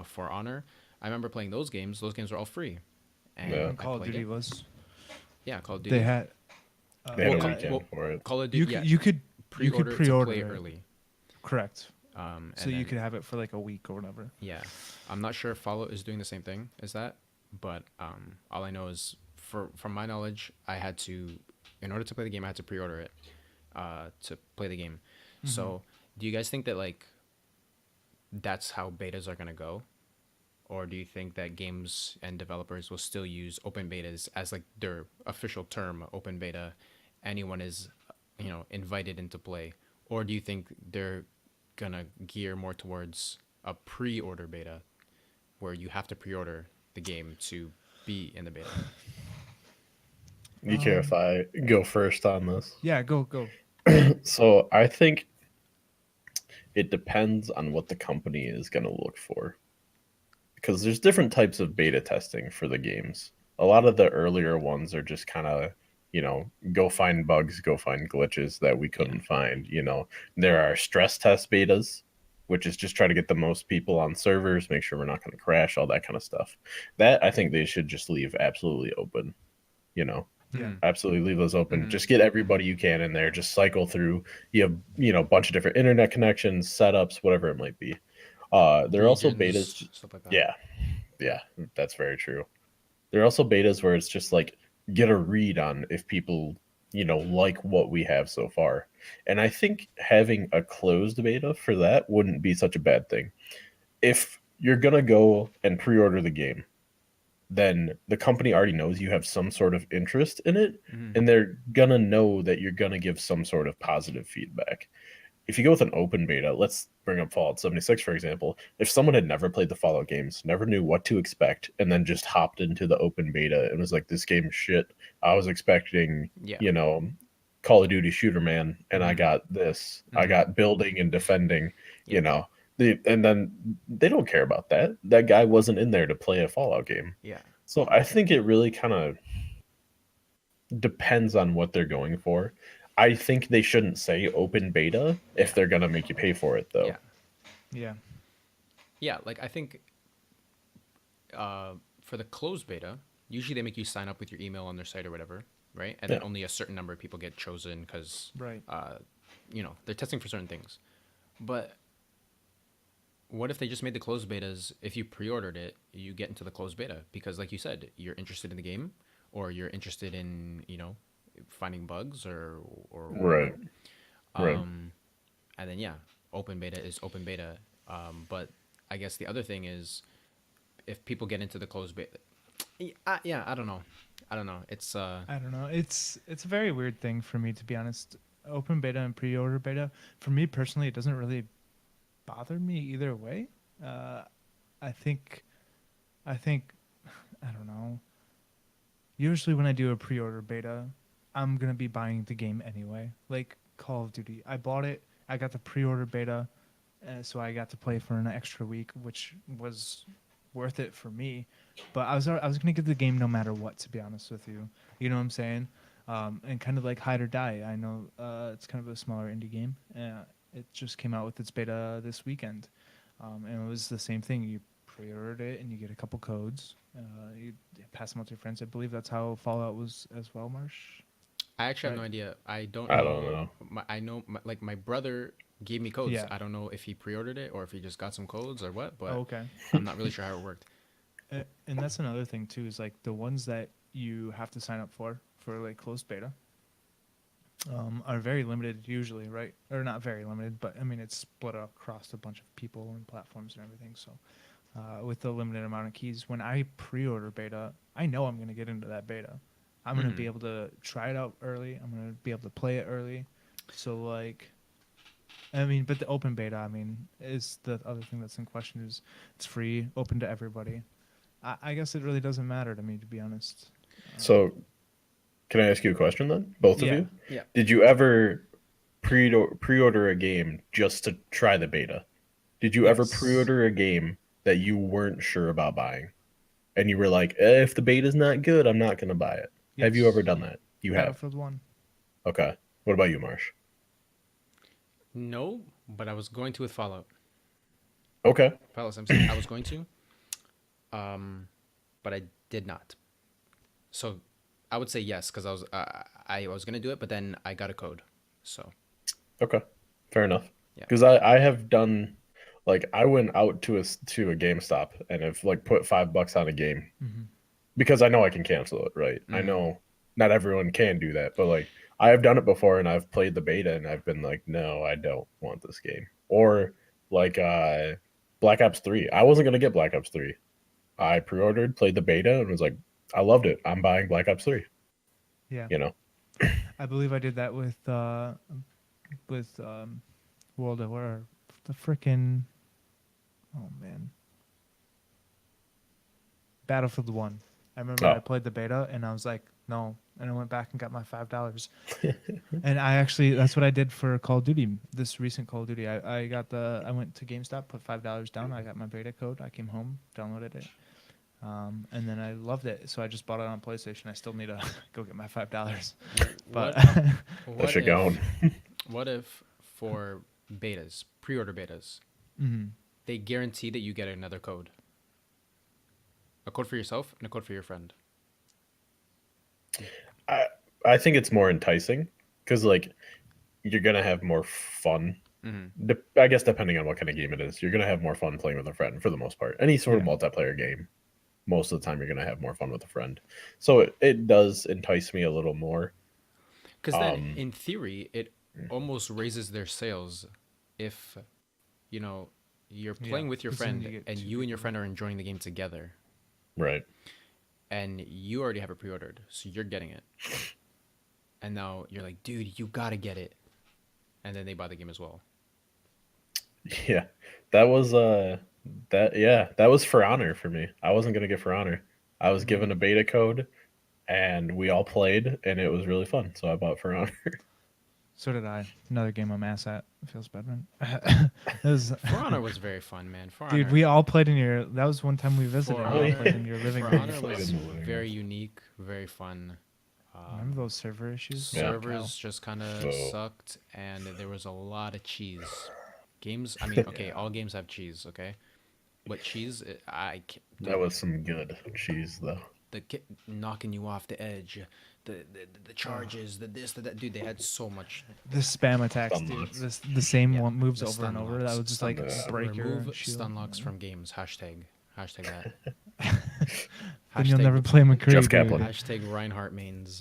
for Honor. I remember playing those games. Those games were all free. And Yeah. I And Call of played Duty it. was. Yeah, Call of Duty. They had. They had Well, a weekend for it. Call of You Duty. could, Yeah, you could pre-order, pre-order to play it. early. Correct. And So you then- could have it for like a week or whatever. Yeah, I'm not sure if Fallout is doing the same thing as that, but all I know is from my knowledge, I had to, in order to play the game, I had to pre-order it to play the game. So, do you guys think that like that's how betas are gonna go, or do you think that games and developers will still use open betas as like their official term, open beta? Anyone is, invited into play, or do you think they're gonna gear more towards a pre-order beta where you have to pre-order the game to be in the beta? You care if I go first on this? Yeah, go. So I think it depends on what the company is going to look for. Because there's different types of beta testing for the games. A lot of the earlier ones are just kind of, go find bugs, go find glitches that we couldn't find. There are stress test betas, which is just try to get the most people on servers, make sure we're not going to crash, all that kind of stuff. That I think they should just leave absolutely open. Yeah. Absolutely leave those open. Mhm. Just get everybody you can in there. Just cycle through. You have a bunch of different internet connections, setups, whatever it might be. There are also Regions, betas. stuff like that. Yeah, that's very true. There are also betas where it's just like get a read on if people like what we have so far. And I think having a closed beta for that wouldn't be such a bad thing. If you're gonna go and pre-order the game, then the company already knows you have some sort of interest in it, Mhm. and they're gonna know that you're gonna give some sort of positive feedback. If you go with an open beta, let's bring up Fallout 76, for example. If someone had never played the Fallout games, never knew what to expect, and then just hopped into the open beta and was like, this game's shit. I was expecting, Yeah. Call of Duty shooter man, and I got this. I got building and defending, Yeah. and then they don't care about that. That guy wasn't in there to play a Fallout game. Yeah. So I think it really kind of depends on what they're going for. I think they shouldn't say open beta if they're gonna make you pay for it, though. Yeah. Yeah. Yeah. Like I think for the closed beta, usually they make you sign up with your email on their site or whatever, right? And then only a certain number of people get chosen because, Right. they're testing for certain things. But what if they just made the closed betas? If you pre-ordered it, you get into the closed beta because, like you said, you're interested in the game, or you're interested in finding bugs or Right. whatever. Right. And then yeah, open beta is open beta. But I guess the other thing is if people get into the closed beta, yeah, I don't know. It's I don't know. It's a very weird thing for me, to be honest. Open beta and pre-order beta. For me personally, it doesn't really bother me either way. Uh, I think, I think, I don't know. Usually when I do a pre-order beta, I'm gonna be buying the game anyway. Like Call of Duty, I bought it. I got the pre-order beta, so I got to play for an extra week, which was worth it for me. But I was gonna get the game no matter what, to be honest with you. You know what I'm saying? And kind of like Hide or Die. I know it's kind of a smaller indie game. It just came out with its beta this weekend, and it was the same thing. You pre-ordered it and you get a couple codes. You pass them out to your friends. I believe that's how Fallout was as well, Marsh. I actually have no Right. idea. I don't I know. don't know. I know like my brother gave me codes. Yeah. I don't know if he pre-ordered it or if he just got some codes or what, but Oh, okay. I'm not really sure how it worked. And that's another thing too, is like the ones that you have to sign up for like closed beta are very limited usually, right? Or not very limited, but I mean it's split across a bunch of people and platforms and everything. So with the limited amount of keys, when I pre-order beta, I know I'm going to get into that beta. I'm going to be able to try it out early. I'm going to be able to play it early. So like, I mean, but the open beta, I mean, is the other thing that's in question. Is it's free, open to everybody. I guess it really doesn't matter to me, to be honest. So, can I ask you a question then? Both of Yeah. you? Yeah. Did you ever pre-order a game just to try the beta? Did you ever Yes. pre-order a game that you weren't sure about buying? And you were like, if the beta's not good, I'm not going to buy it. Have you Yes. ever done that? You have. Battlefield 1. Okay. What about you, Marsh? No, but I was going to with Fallout. Okay. Fallout 76. I was going to, but I did not. So I would say yes because I was gonna do it, but then I got a code. So Okay. Fair enough. yeah. Because I have done, like, I went out to a GameStop and have like put $5 on a game Mm-hmm. because I know I can cancel it, right? I Mhm. know not everyone can do that, but like I have done it before and I've played the beta and I've been like, no, I don't want this game. Or like Black Ops 3. I wasn't gonna get Black Ops 3. I pre-ordered, played the beta, and was like, I loved it. I'm buying Black Ops 3. Yeah. You know? I believe I did that with World of War. The frickin' oh man, Battlefield 1. I remember Oh. I played the beta and I was like, no, and I went back and got my $5. And I actually, that's what I did for Call of Duty. This recent Call of Duty, I went to GameStop, put $5 down. I got my beta code. I came home, downloaded it. And then I loved it, so I just bought it on PlayStation. I still need to go get my $5, but That should go. What if for betas, pre-order betas, mhm. they guarantee that you get another code? A code for yourself and a code for your friend. I think it's more enticing because like you're gonna have more fun. Mm-hmm. I guess depending on what kind of game it is, you're gonna have more fun playing with a friend for the most part. Any sort of Yeah. multiplayer game, most of the time you're gonna have more fun with a friend. So it does entice me a little more. Because then, in theory, it almost raises their sales if, you're playing with your 'cause then friend you get and two you and your people. friend are enjoying the game together, Right. and you already have it pre-ordered, so you're getting it. And now you're like, dude, you gotta get it. And then they buy the game as well. Yeah. That was that was For Honor for me. I wasn't gonna get For Honor. I was given a beta code and we all played and it was really fun. So I bought For Honor. So did I. Another game I'm ass at. It feels bad, man. It was, For Honor was very fun, man. For dude, Honor, we all played in your. That was one time we visited. For We all Honor- played in your living For room. Honor Played was in the living very room. unique, very fun. Remember those server issues? Yeah. Servers just kind of So- sucked, and there was a lot of cheese. Games, I mean, okay, all games have cheese, okay, but cheese, That was some good cheese though. knocking you off the edge, the charges, the this, the that. Dude, they had so much. The spam attacks, Stun dude. locks. The same Yeah, one moves the over and stun over. That locks. would just Stun like locks. break your Remove shield. stun locks from games. Hashtag that. Then you'll never play McCree, Jeff dude. Kaplan. Hashtag Reinhardt mains.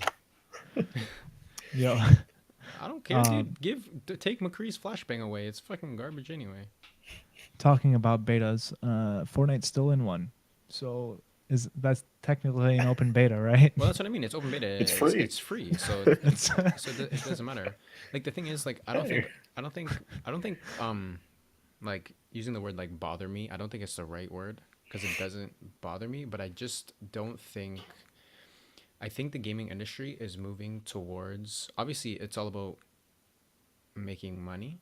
Yo. I don't care, dude. Take McCree's flashbang away. It's fucking garbage anyway. Talking about betas, Fortnite's still in one. So that's technically an open beta, right? Well, that's what I mean. It's open beta. It's free. It's free. So it doesn't matter. Like the thing is, like I don't think like using the word like bother me. I don't think it's the right word because it doesn't bother me. But I just don't think. I think the gaming industry is moving towards. Obviously, it's all about making money.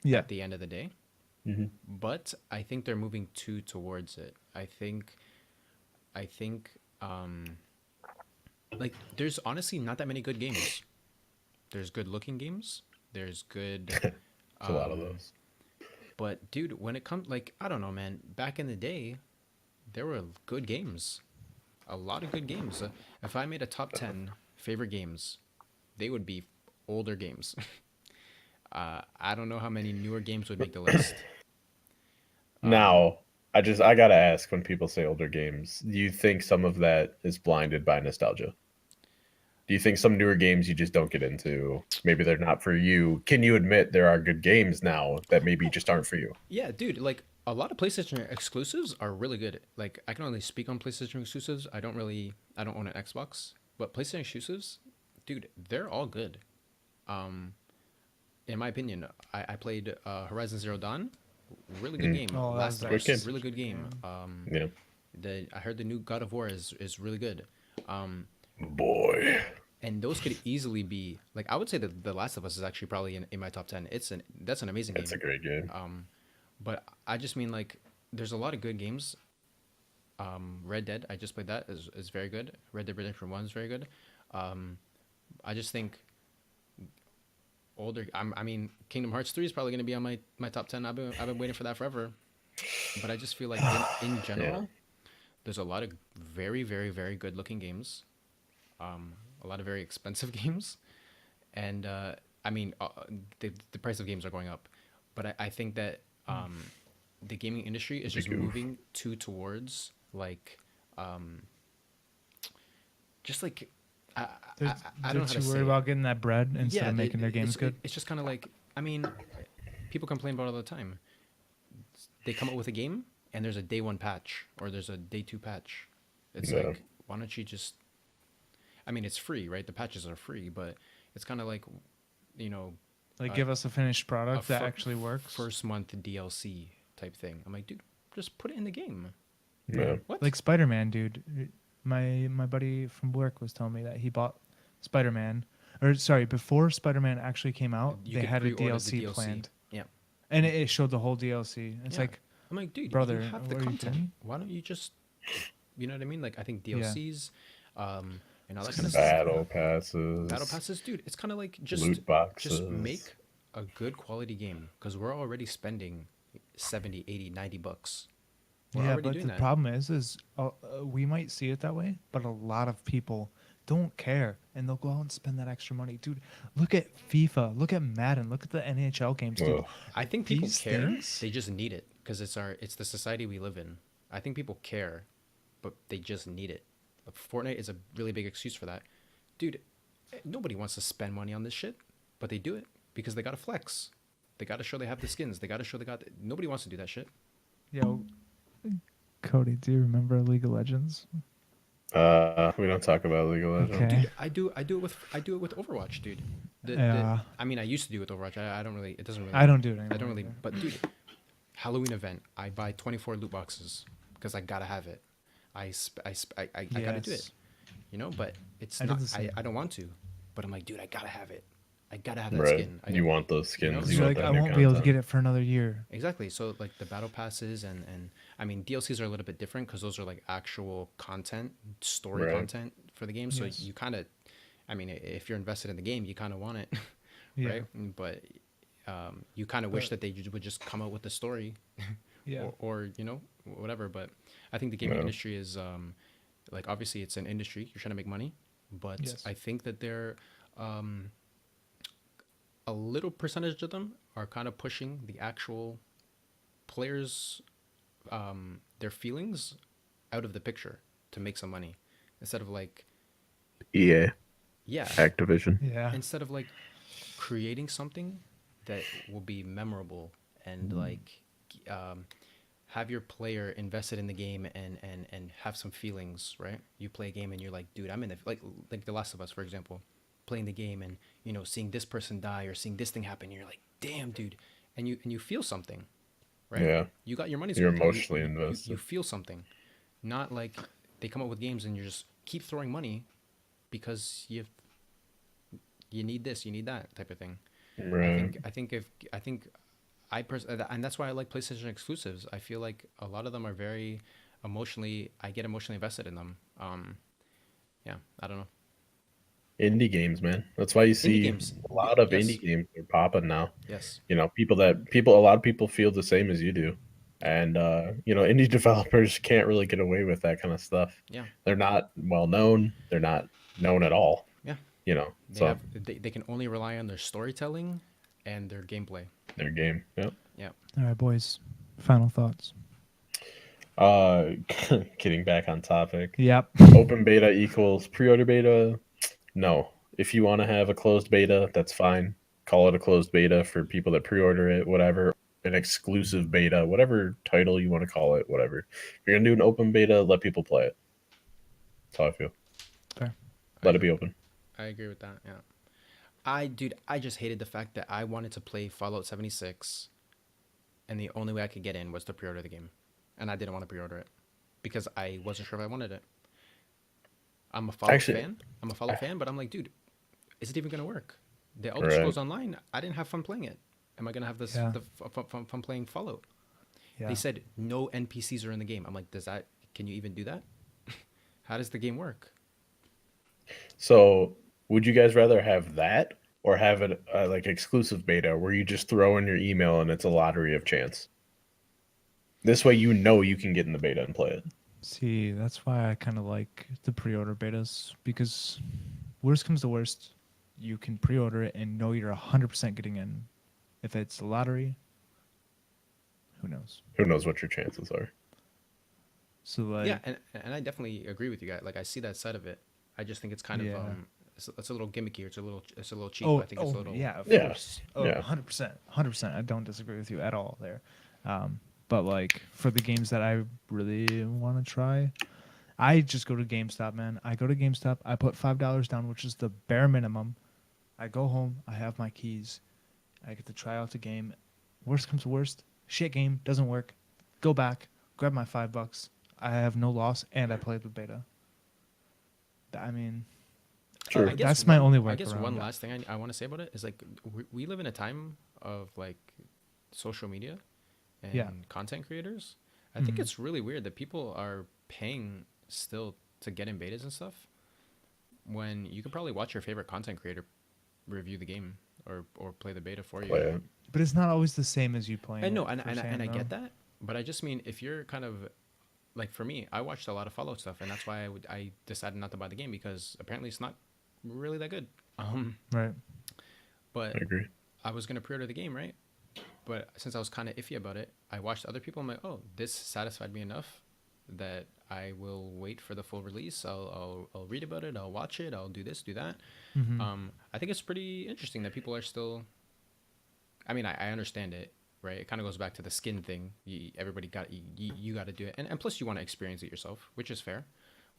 Yeah. At the end of the day. Mm-hmm. But I think they're moving towards it. I think like there's honestly not that many good games. There's good looking games. There's good There's a lot of those. but dude, when it comes like I don't know, man, back in the day there were good games. A lot of good games. If I made a top 10 favorite games, they would be older games. I don't know how many newer games would make the list. Now, I gotta ask, when people say older games, do you think some of that is blinded by nostalgia? Do you think some newer games you just don't get into? Maybe they're not for you. Can you admit there are good games now that maybe just aren't for you? Yeah, dude, like a lot of PlayStation exclusives are really good. Like I can only speak on PlayStation exclusives. I don't own an Xbox, but PlayStation exclusives, dude, they're all good. In my opinion, I played Horizon Zero Dawn, really good game. Oh, that Last was of Us, nice. really good game. Yeah. I heard the new God of War is really good. Boy. And those could easily be like I would say that The Last of Us is actually probably in my top 10. That's an amazing game. It's a great game. But I just mean like there's a lot of good games. Red Dead, I just played that, is very good. Red Dead Redemption 1 is very good. I just think I mean Kingdom Hearts 3 is probably going to be on my top 10. I've been waiting for that forever. But I just feel like in general, there's a lot of very, very, very good looking games. A lot of very expensive games. And I mean, the price of games are going up. But I think that the gaming industry is just moving towards like just like I don't know how They're to too say worried it. about getting that bread instead of making their games good. It's just kind of like I mean, people complain about it all the time. They come up with a game and there's a day 1 patch or there's a day 2 patch. It's like why don't you just I mean, it's free, right? The patches are free, but it's kind of like, you know, Like give us a finished product that actually works. First month DLC type thing. I'm like, dude, just put it in the game. Yeah. What? Like Spider-Man, dude. My buddy from work was telling me that he bought Spider-Man, or sorry, before Spider-Man actually came out, You they could had a pre-order DLC planned, Yeah. and it showed the whole DLC. It's Yeah. like, I'm like, dude, brother, you have the what are you content. doing? Why don't you just, you know what I mean? Like, I think DLCs, and all that kind of stuff. Battle passes. Battle passes, dude. It's kind of like just Loot boxes. just make a good quality game because we're already spending 70, 80, 90 bucks. We're yeah, already but doing the that. problem is we might see it that way, but a lot of people don't care, and they'll go out and spend that extra money, dude. Look at FIFA, look at Madden, look at the NHL games, dude. Ugh. I think people These care. things- They just need it because it's the society we live in. I think people care, but they just need it. But Fortnite is a really big excuse for that, dude. Nobody wants to spend money on this shit, but they do it because they gotta flex. They gotta show they have the skins. They gotta show they got. Nobody wants to do that shit. Yo, Cody, do you remember League of Legends? We don't talk about League of Legends. Okay. Dude, I do it with Overwatch, dude. Yeah. I mean, I used to do it with Overwatch. I don't really. It doesn't really. I don't do it anymore. I don't really. either. But dude, Halloween event, I buy 24 loot boxes because I gotta have it. I gotta do it. Yes. You know, but it's I did not. the same. I don't want to, but I'm like, dude, I gotta have it. I gotta have that Right. skin. You want those skins. know, You You're want like, that I new won't be able to content. get it for another year. Exactly. So like the battle passes and I mean DLCs are a little bit different because those are like actual content, story Right. content for the game. So Yes. you kind of, I mean, if you're invested in the game, you kind of want it, Yeah. right? But you kind of wish that they would just come out with the story, Yeah. or you know whatever. But I think the gaming Yeah. industry is like obviously it's an industry. You're trying to make money. but Yes. I think that they're um, a little percentage of them are kind of pushing the actual players, their feelings out of the picture to make some money instead of like, EA, yeah, Activision. Yeah. instead of like creating something that will be memorable and like um, have your player invested in the game and have some feelings, right? You play a game and you're like, dude, I'm in it. Like The Last of Us, for example, playing the game and seeing this person die or seeing this thing happen. You're like, damn, dude, and you feel something, right? Yeah, You got your money's you're worth. emotionally You invested. feel something, not like they come up with games and you just keep throwing money because you need this, you need that type of thing. I Right. think I think if I think and that's why I like PlayStation exclusives. I feel like a lot of them are very emotionally. I get emotionally invested in them. Yeah, I don't know. Indie games, man. That's why you Indie see games, a lot of yes, indie games are popping now. yes, You know, a lot of people feel the same as you do. And indie developers can't really get away with that kind of stuff. yeah, They're not well known. They're not known at all. yeah. So They can only rely on their storytelling and their gameplay. their game. Yep. Yeah, All right, boys. Final thoughts. Uh, getting back on topic. Yep. Open beta equals pre-order beta. No. If you want to have a closed beta, that's fine. Call it a closed beta for people that pre-order it, whatever. An exclusive beta, whatever title you want to call it, whatever. If you're gonna do an open beta, let people play it. That's how I feel. Fair. I Let it be agree. open. I agree with that. Yeah, dude, I just hated the fact that I wanted to play Fallout 76, and the only way I could get in was to pre-order the game, and I didn't want to pre-order it because I wasn't sure if I wanted it. I'm a Fallout Actually, fan. I'm a Fallout fan, but I'm like, dude, is it even gonna work? The Elder right. Scrolls Online, I didn't have fun playing it. Am I gonna have Yeah. the fun playing Fallout? Yeah. They said no NPCs are in the game. I'm like, can you even do that? How does the game work? So, would you guys rather have that or have it like exclusive beta where you just throw in your email and it's a lottery of chance? This way, you can get in the beta and play it. See, that's why I kind of like the pre-order betas because worst comes to worst, you can pre-order it and know you're 100% getting in. If it's a lottery, who knows? Who knows what your chances are? So like, Yeah, and I definitely agree with you guys. Like I see that side of it. I just think it's kind Yeah. of it's a little gimmicky. Or it's a little cheap. I think it's a little yeah, of Yeah, course. Oh, yeah. 100%. 100%. I don't disagree with you at all there. But like for the games that I really want to try, I just go to GameStop, man. I go to GameStop. I put $5 down, which is the bare minimum. I go home. I have my keys. I get to try out the game. Worst comes to worst, shit game doesn't work. Go back, grab my $5. I have no loss, and I played the beta. I mean, True. I guess that's my only workaround. I guess one last thing I want to say about it is like we live in a time of like social media and Yeah. content creators. I think Mhm. it's really weird that people are paying still to get in betas and stuff when you could probably watch your favorite content creator review the game or play the beta for you. Play it. But it's not always the same as you playing. I know, it and firsthand, I get though. that, but I just mean if you're kind of like for me, I watched a lot of Fallout stuff, and that's why I decided not to buy the game because apparently it's not really that good. Right. But I agree. I was gonna pre-order the game, right? But since I was kind of iffy about it, I watched other people. I'm like, oh, this satisfied me enough that I will wait for the full release. I'll read about it. I'll watch it. I'll do this, do that. Mhm. I think it's pretty interesting that people are still. I mean, I understand it, right? It kind of goes back to the skin thing. Everybody got you got to do it, and plus you want to experience it yourself, which is fair.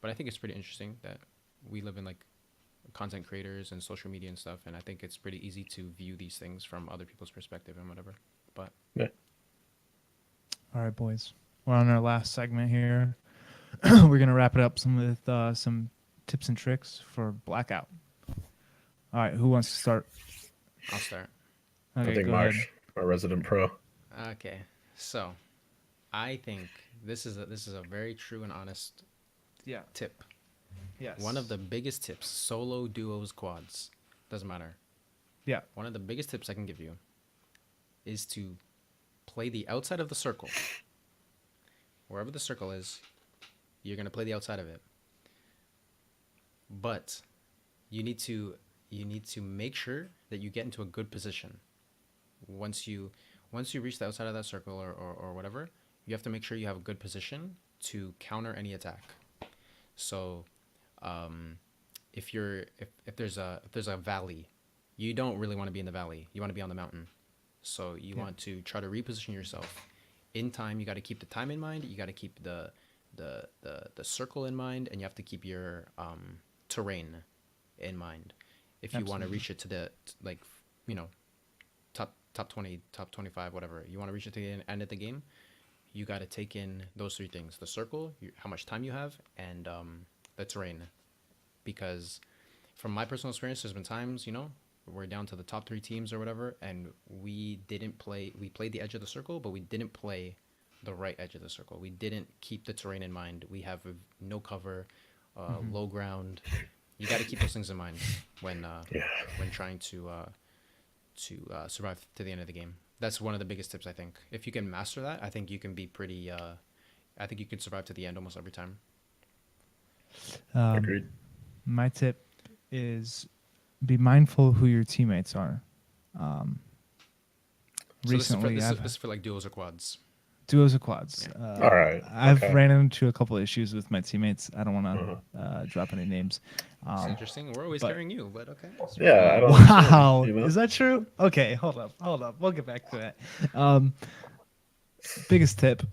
But I think it's pretty interesting that we live in like content creators and social media and stuff, and I think it's pretty easy to view these things from other people's perspective and whatever. But Yeah. All right, boys. We're on our last segment here. We're gonna wrap it up with some tips and tricks for Blackout. All right, who wants to start? I'll start. Okay, I think go ahead. Marsh, our resident pro. Okay, so I think this is a very true and honest Yeah. tip. Yes. One of the biggest tips: solo, duos, quads, doesn't matter. Yeah. One of the biggest tips I can give you is to play the outside of the circle. Wherever the circle is, you're gonna play the outside of it. But you need to make sure that you get into a good position. Once you reach the outside of that circle or whatever, you have to make sure you have a good position to counter any attack. So, um, if there's a valley, you don't really want to be in the valley. You want to be on the mountain. So you Yeah. want to try to reposition yourself in time. You got to keep the time in mind. You got to keep the circle in mind, and you have to keep your terrain in mind if you want to Absolutely. reach it to the like you know top 20, top 25, whatever. You want to reach it to the end of the game. You got to take in those three things: the circle, how much time you have, and the terrain. Because from my personal experience, there's been times, we're down to the top three teams or whatever, and we didn't play. We played the edge of the circle, but we didn't play the right edge of the circle. We didn't keep the terrain in mind. We have no cover, Hmm. low ground. You got to keep those things in mind when Yeah. when trying to survive to the end of the game. That's one of the biggest tips, I think. If you can master that, I think you can be pretty. I think you can survive to the end almost every time. Um, Agreed. my tip is be mindful who your teammates are. Um, So this is for recently, this is, I've this is for like duos or quads. duos or quads. Yeah. All right. I've Okay. ran into a couple of issues with my teammates. I don't want Uh-huh. to drop any names. It's interesting. We're always But carrying you, but okay. Yeah, I don't understand, wow, you know? is that true? Okay, hold up. We'll get back to that. Um, biggest tip: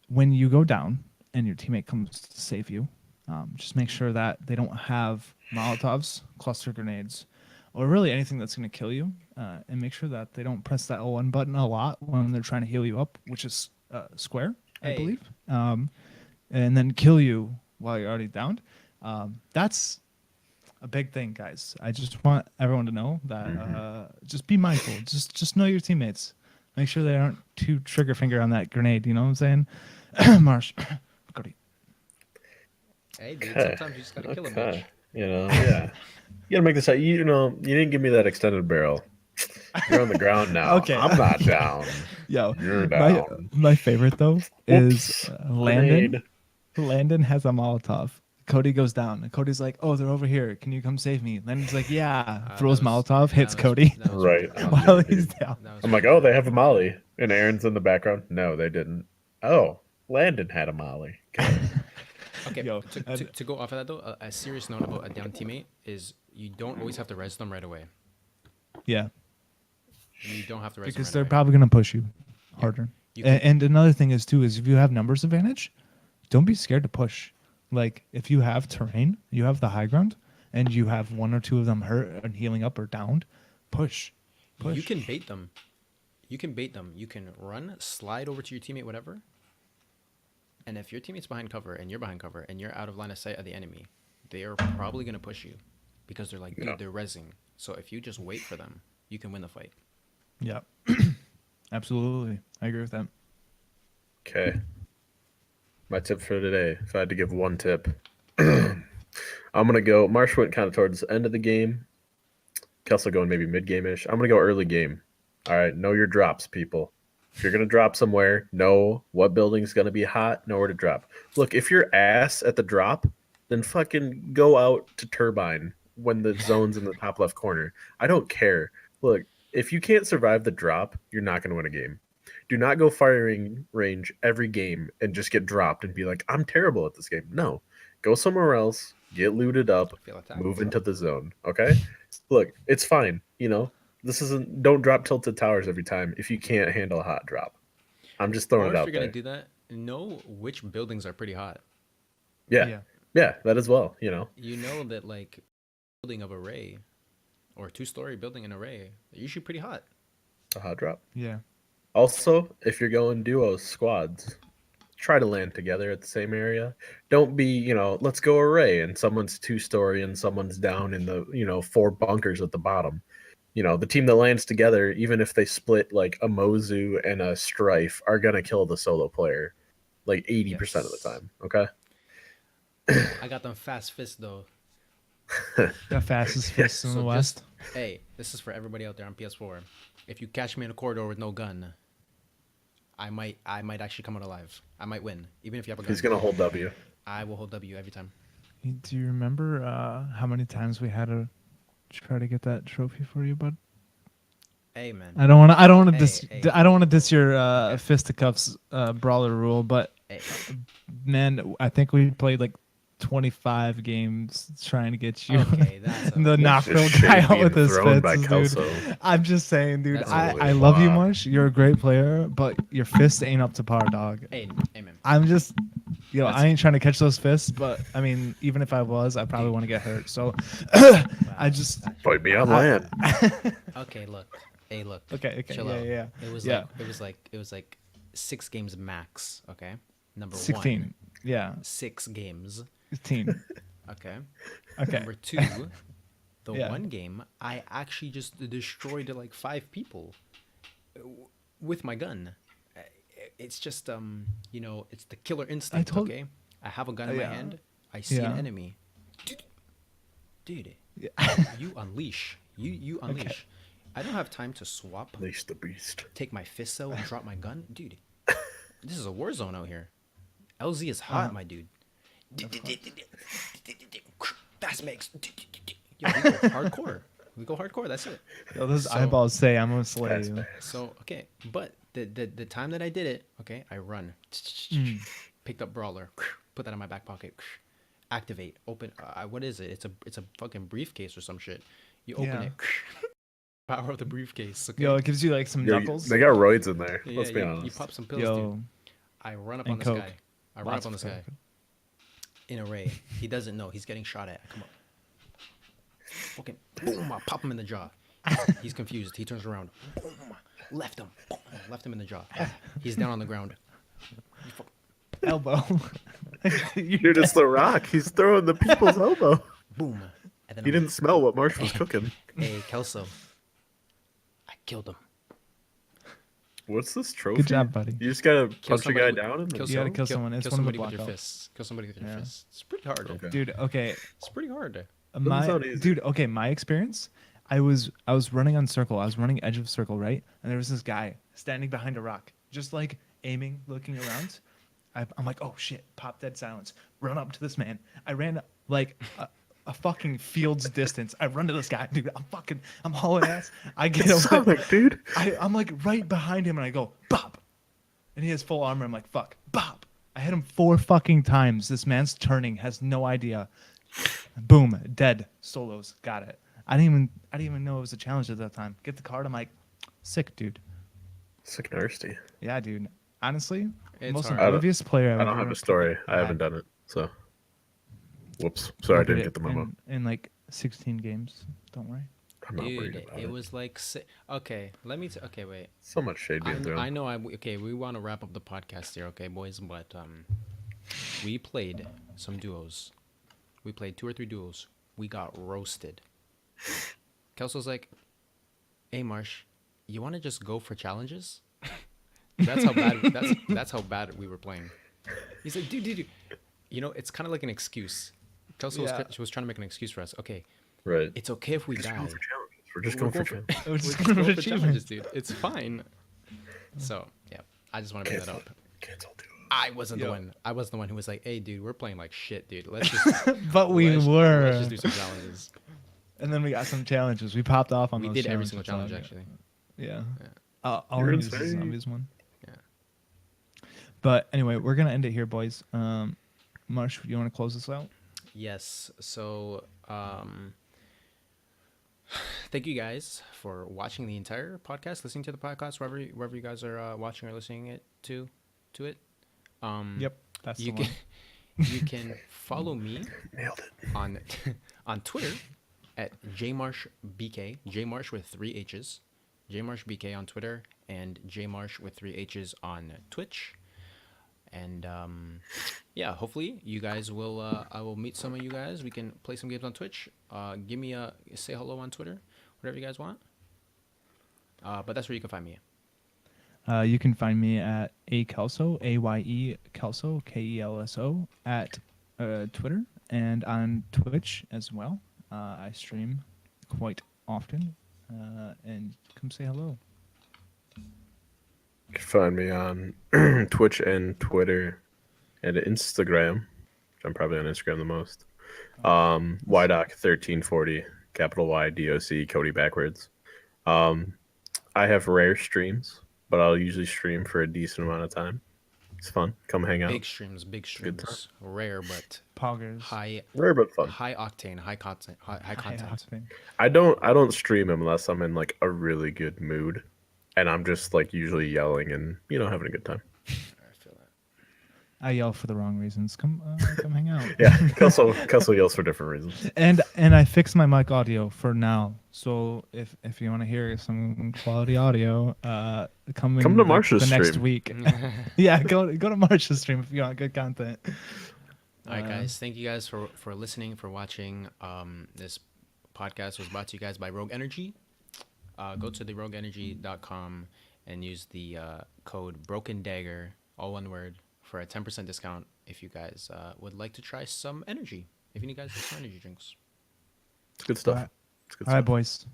when you go down and your teammate comes to save you, just make sure that they don't have Molotovs, cluster grenades, or really anything that's going to kill you. And make sure that they don't press that L1 button a lot when they're trying to heal you up, which is square, I Hey. believe. And then kill you while you're already downed. That's a big thing, guys. I just want everyone to know that just be mindful. Just know your teammates. Make sure they aren't too trigger finger on that grenade. You know what I'm saying? Marsh, Cody. Hey, dude. Okay. Sometimes you just gotta kill a bitch. Okay. Yeah. You gotta make this. You didn't give me that extended barrel. You're on the ground now. Okay. I'm not down. Yo, You're my down. my favorite though is Whoops. Landon. Grenade. Landon has a Molotov. Cody goes down, and Cody's like, "Oh, they're over here. Can you come save me?" Landon's like, "Yeah." Throws Molotov, hits Cody Right. Oh, while dude. he's down. I'm like, oh, they have a Molly. And Aaron's in the background. No, they didn't. Oh, Landon had a Molly. Okay. Okay, Yo, to go off of that though, a serious note about a down teammate is you don't always have to res them right away. Yeah, You don't have to res because them they're right away. probably gonna push you harder. You can, And another thing is too is if you have numbers advantage, don't be scared to push. Like if you have terrain, you have the high ground, and you have one or two of them hurt and healing up or downed, push. you can bait them. You can bait them. You can run, slide over to your teammate, whatever. And if your teammate's behind cover and you're behind cover and you're out of line of sight of the enemy, they are probably gonna push you because they're like, dude, Yeah. they're rezzing. So if you just wait for them, you can win the fight. Yeah, absolutely. I agree with that. Okay. My tip for today, if I had to give one tip, I'm going to go. Marsh went kind of towards the end of the game. Kelso going maybe mid game ish. I'm going to go early game. All right. Know your drops, people. If you're going to drop somewhere, know what building's going to be hot, know where to drop. Look, if you're ass at the drop, then fucking go out to Turbine when the zone's in the top left corner. I don't care. Look, if you can't survive the drop, you're not going to win a game. Do not go firing range every game and just get dropped and be like, I'm terrible at this game. No. Go somewhere else, get looted up, Feel attacked. move into the zone. Okay? Look, it's fine. This isn't, don't drop tilted towers every time if you can't handle a hot drop. I'm just throwing Or it if out you're there. gonna do that, know which buildings are pretty hot. Yeah. Yeah, that as well. You know that like building of array or two-story building in array, they're usually pretty hot. A hot drop. Yeah. Also, if you're going duos, squads, try to land together at the same area. Don't be, let's go array and someone's two-story and someone's down in the, four bunkers at the bottom. The team that lands together, even if they split like a Mozu and a Strife, are going to kill the solo player like 80% of the Yes. time. Okay? I got them fast fists though. The fastest fists in So the West. hey, this is for everybody out there on PS4. If you catch me in a corridor with no gun, I might actually come out alive. I might win, even if you have a gun. He's going to hold W. I will hold W every time. Do you remember how many times we had to try to get that trophy for you, bud? Hey man. I don't want to. I don't want to Hey, diss. hey. I don't want to diss your Okay. fisticuffs brawler rule, but Hey. man, I think we played like 25 games trying to get you Okay, that's the okay. That's knockville just guy shade out being with his thrown by fists, dude. Kelso. I'm just saying, dude. That's I okay. love you, Wow. Marsh. You're a great player, but your fists ain't up to par, dog. Hey, hey man. I'm just, That's- I ain't trying to catch those fists, but I mean, even if I was, I probably want to get hurt. So, Wow, I just, gotcha. Fight me on I- land. Okay, look. Hey, look. okay, Chill yeah, out. yeah, It was yeah. like it was like 6 games max. Okay. Number 16, 1. yeah, 6 games. 16. Okay. Okay. Number 2. The Yeah. one game I actually just destroyed like 5 people with my gun. Uh, It's just you know, it's the killer instinct. told- Okay. I have a gun in my Yeah. hand. I see an Yeah. enemy. Dude, Yeah. you unleash. You unleash. I don't have time to swap, Unleash the beast. take my fists out, and drop my gun. Dude, this is a war zone out here. LZ is hot, my dude. That makes. Yo, we go hardcore. We go hardcore. That's it. Yo, those So- eyeballs say I'm gonna slay That's you. bad. So okay, but the time that I did it, okay, I run, picked up brawler, put that in my back pocket, activate, open. What is it? It's a fucking briefcase or some shit. You open Yeah. it, power of the briefcase. Okay. Yo, it gives you like some Yo, knuckles. they got roids in there. Yeah, Let's be you honest. pop some pills, Yo, dude. I run up and on this coke. guy. I run Lots up on of this guy. coke. In array. He doesn't know. He's getting shot at. I come up. Fucking boom! I pop him in the jaw. He's confused. He turns around. Boom! Left him. Boom, left him in the jaw. He's down on the ground. You fuck- elbow. Dude, it's the Rock. He's throwing the people's elbow. Boom! And then He I'm didn't smell what Marsh was cooking. like, AyeKelso. I killed him. What's this trophy? Good job, buddy. You just gotta Kill punch a guy somebody with- down and kill You gotta some- kill someone. It's one of the somebody with your Blackout. fists. Kill somebody with your Yeah. fists. It's pretty hard. Okay. Dude, okay. It's pretty hard. My sound easy. dude, okay, my experience, I was running on circle. I was running edge of circle, right? And there was this guy standing behind a rock, just like aiming, looking around. I'm like, oh shit, pop dead silence. Run up to this man. I ran like a fucking field's distance. I run to this guy, dude. I'm hauling ass. I get It's over. Sonic, dude. I'm like right behind him, and I go bop, and he has full armor. I'm like fuck, bop. I hit him 4 fucking times. This man's turning, has no idea. Boom, dead. Solos, got it. I didn't even know it was a challenge at that time. Get the card. I'm like, sick, dude. Sick nasty. Yeah, dude. Honestly, It's most hard. oblivious player I've I don't ever have a story. I haven't done it. So. Whoops. Sorry, I didn't get the memo. in like 16 games. Don't worry. I'm not worried Dude, about it it. was like okay. Let me. Okay, wait. So much shade being thrown. I know. Okay. We want to wrap up the podcast here, okay, boys. But we played some duos. We played 2 or 3 duos. We got roasted. Kelso's like, "Hey, Marsh, you want to just go for challenges?" That's how bad. That's how bad we were playing. He's like, dude. You know, it's kind of like an excuse. Kelso Yeah. was trying to make an excuse for us. Okay, Right. it's okay if we Just die. going for challenges. We're just We're going for going challenges. We're We're just just going going for for challenges, dude. It's fine. So yeah, I just want to bring that up. Cancel duo. I wasn't the Yo. one. I wasn't the one who was like, "Hey, dude, we're playing like shit, dude. Let's just But we let's were. just do some challenges." And then we got some challenges. We popped off on We those did every challenges, single so challenge yeah. actually. Yeah. Yeah. I'll You're use the insane. zombies one. Yeah. But anyway, we're gonna end it here, boys. Marsh, you want to close this out? Yes. So, thank you guys for watching the entire podcast, listening to the podcast wherever you guys are watching or listening it to it. Yep, that's You the can one. you can follow me Nailed it. on on Twitter at jmarshbk, jmarsh with 3 H's, jmarshbk on Twitter, and jmarsh with 3 H's on Twitch. And yeah, hopefully you guys will. I will meet some of you guys. We can play some games on Twitch. Give me a say hello on Twitter, whatever you guys want. But that's where you can find me. You can find me at AyeKelso, AyeKelso, KELSO, at Twitter and on Twitch as well. I stream quite often, and come say hello. You can find me on Twitch and Twitter and Instagram, which I'm probably on Instagram the most, YDoc 1340, capital Y DOC Cody backwards. Um, I have rare streams, but I'll usually stream for a decent amount of time. It's fun. Come hang out. Big Good time. streams. Rare but Poggers. Rare but fun. high octane, high content, high content. octane. I don't stream unless I'm in like a really good mood, and I'm just like usually yelling and having a good time. I feel that. I yell for the wrong reasons. Come hang out. Yeah, Kelso yells for different reasons. And I fixed my mic audio for now. So if you want to hear some quality audio, come to Marsh's the next stream. week. Yeah, go to Marsh's stream if you want good content. All right, guys. Thank you guys for listening, for watching. This podcast was brought to you guys by Rogue Energy. Go to therogueenergy.com and use the code Broken Dagger, all one word, for a 10% discount if you guys would like to try some energy. If you need guys some energy drinks. It's good stuff. All right, boys.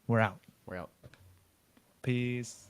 We're out. We're out. Peace.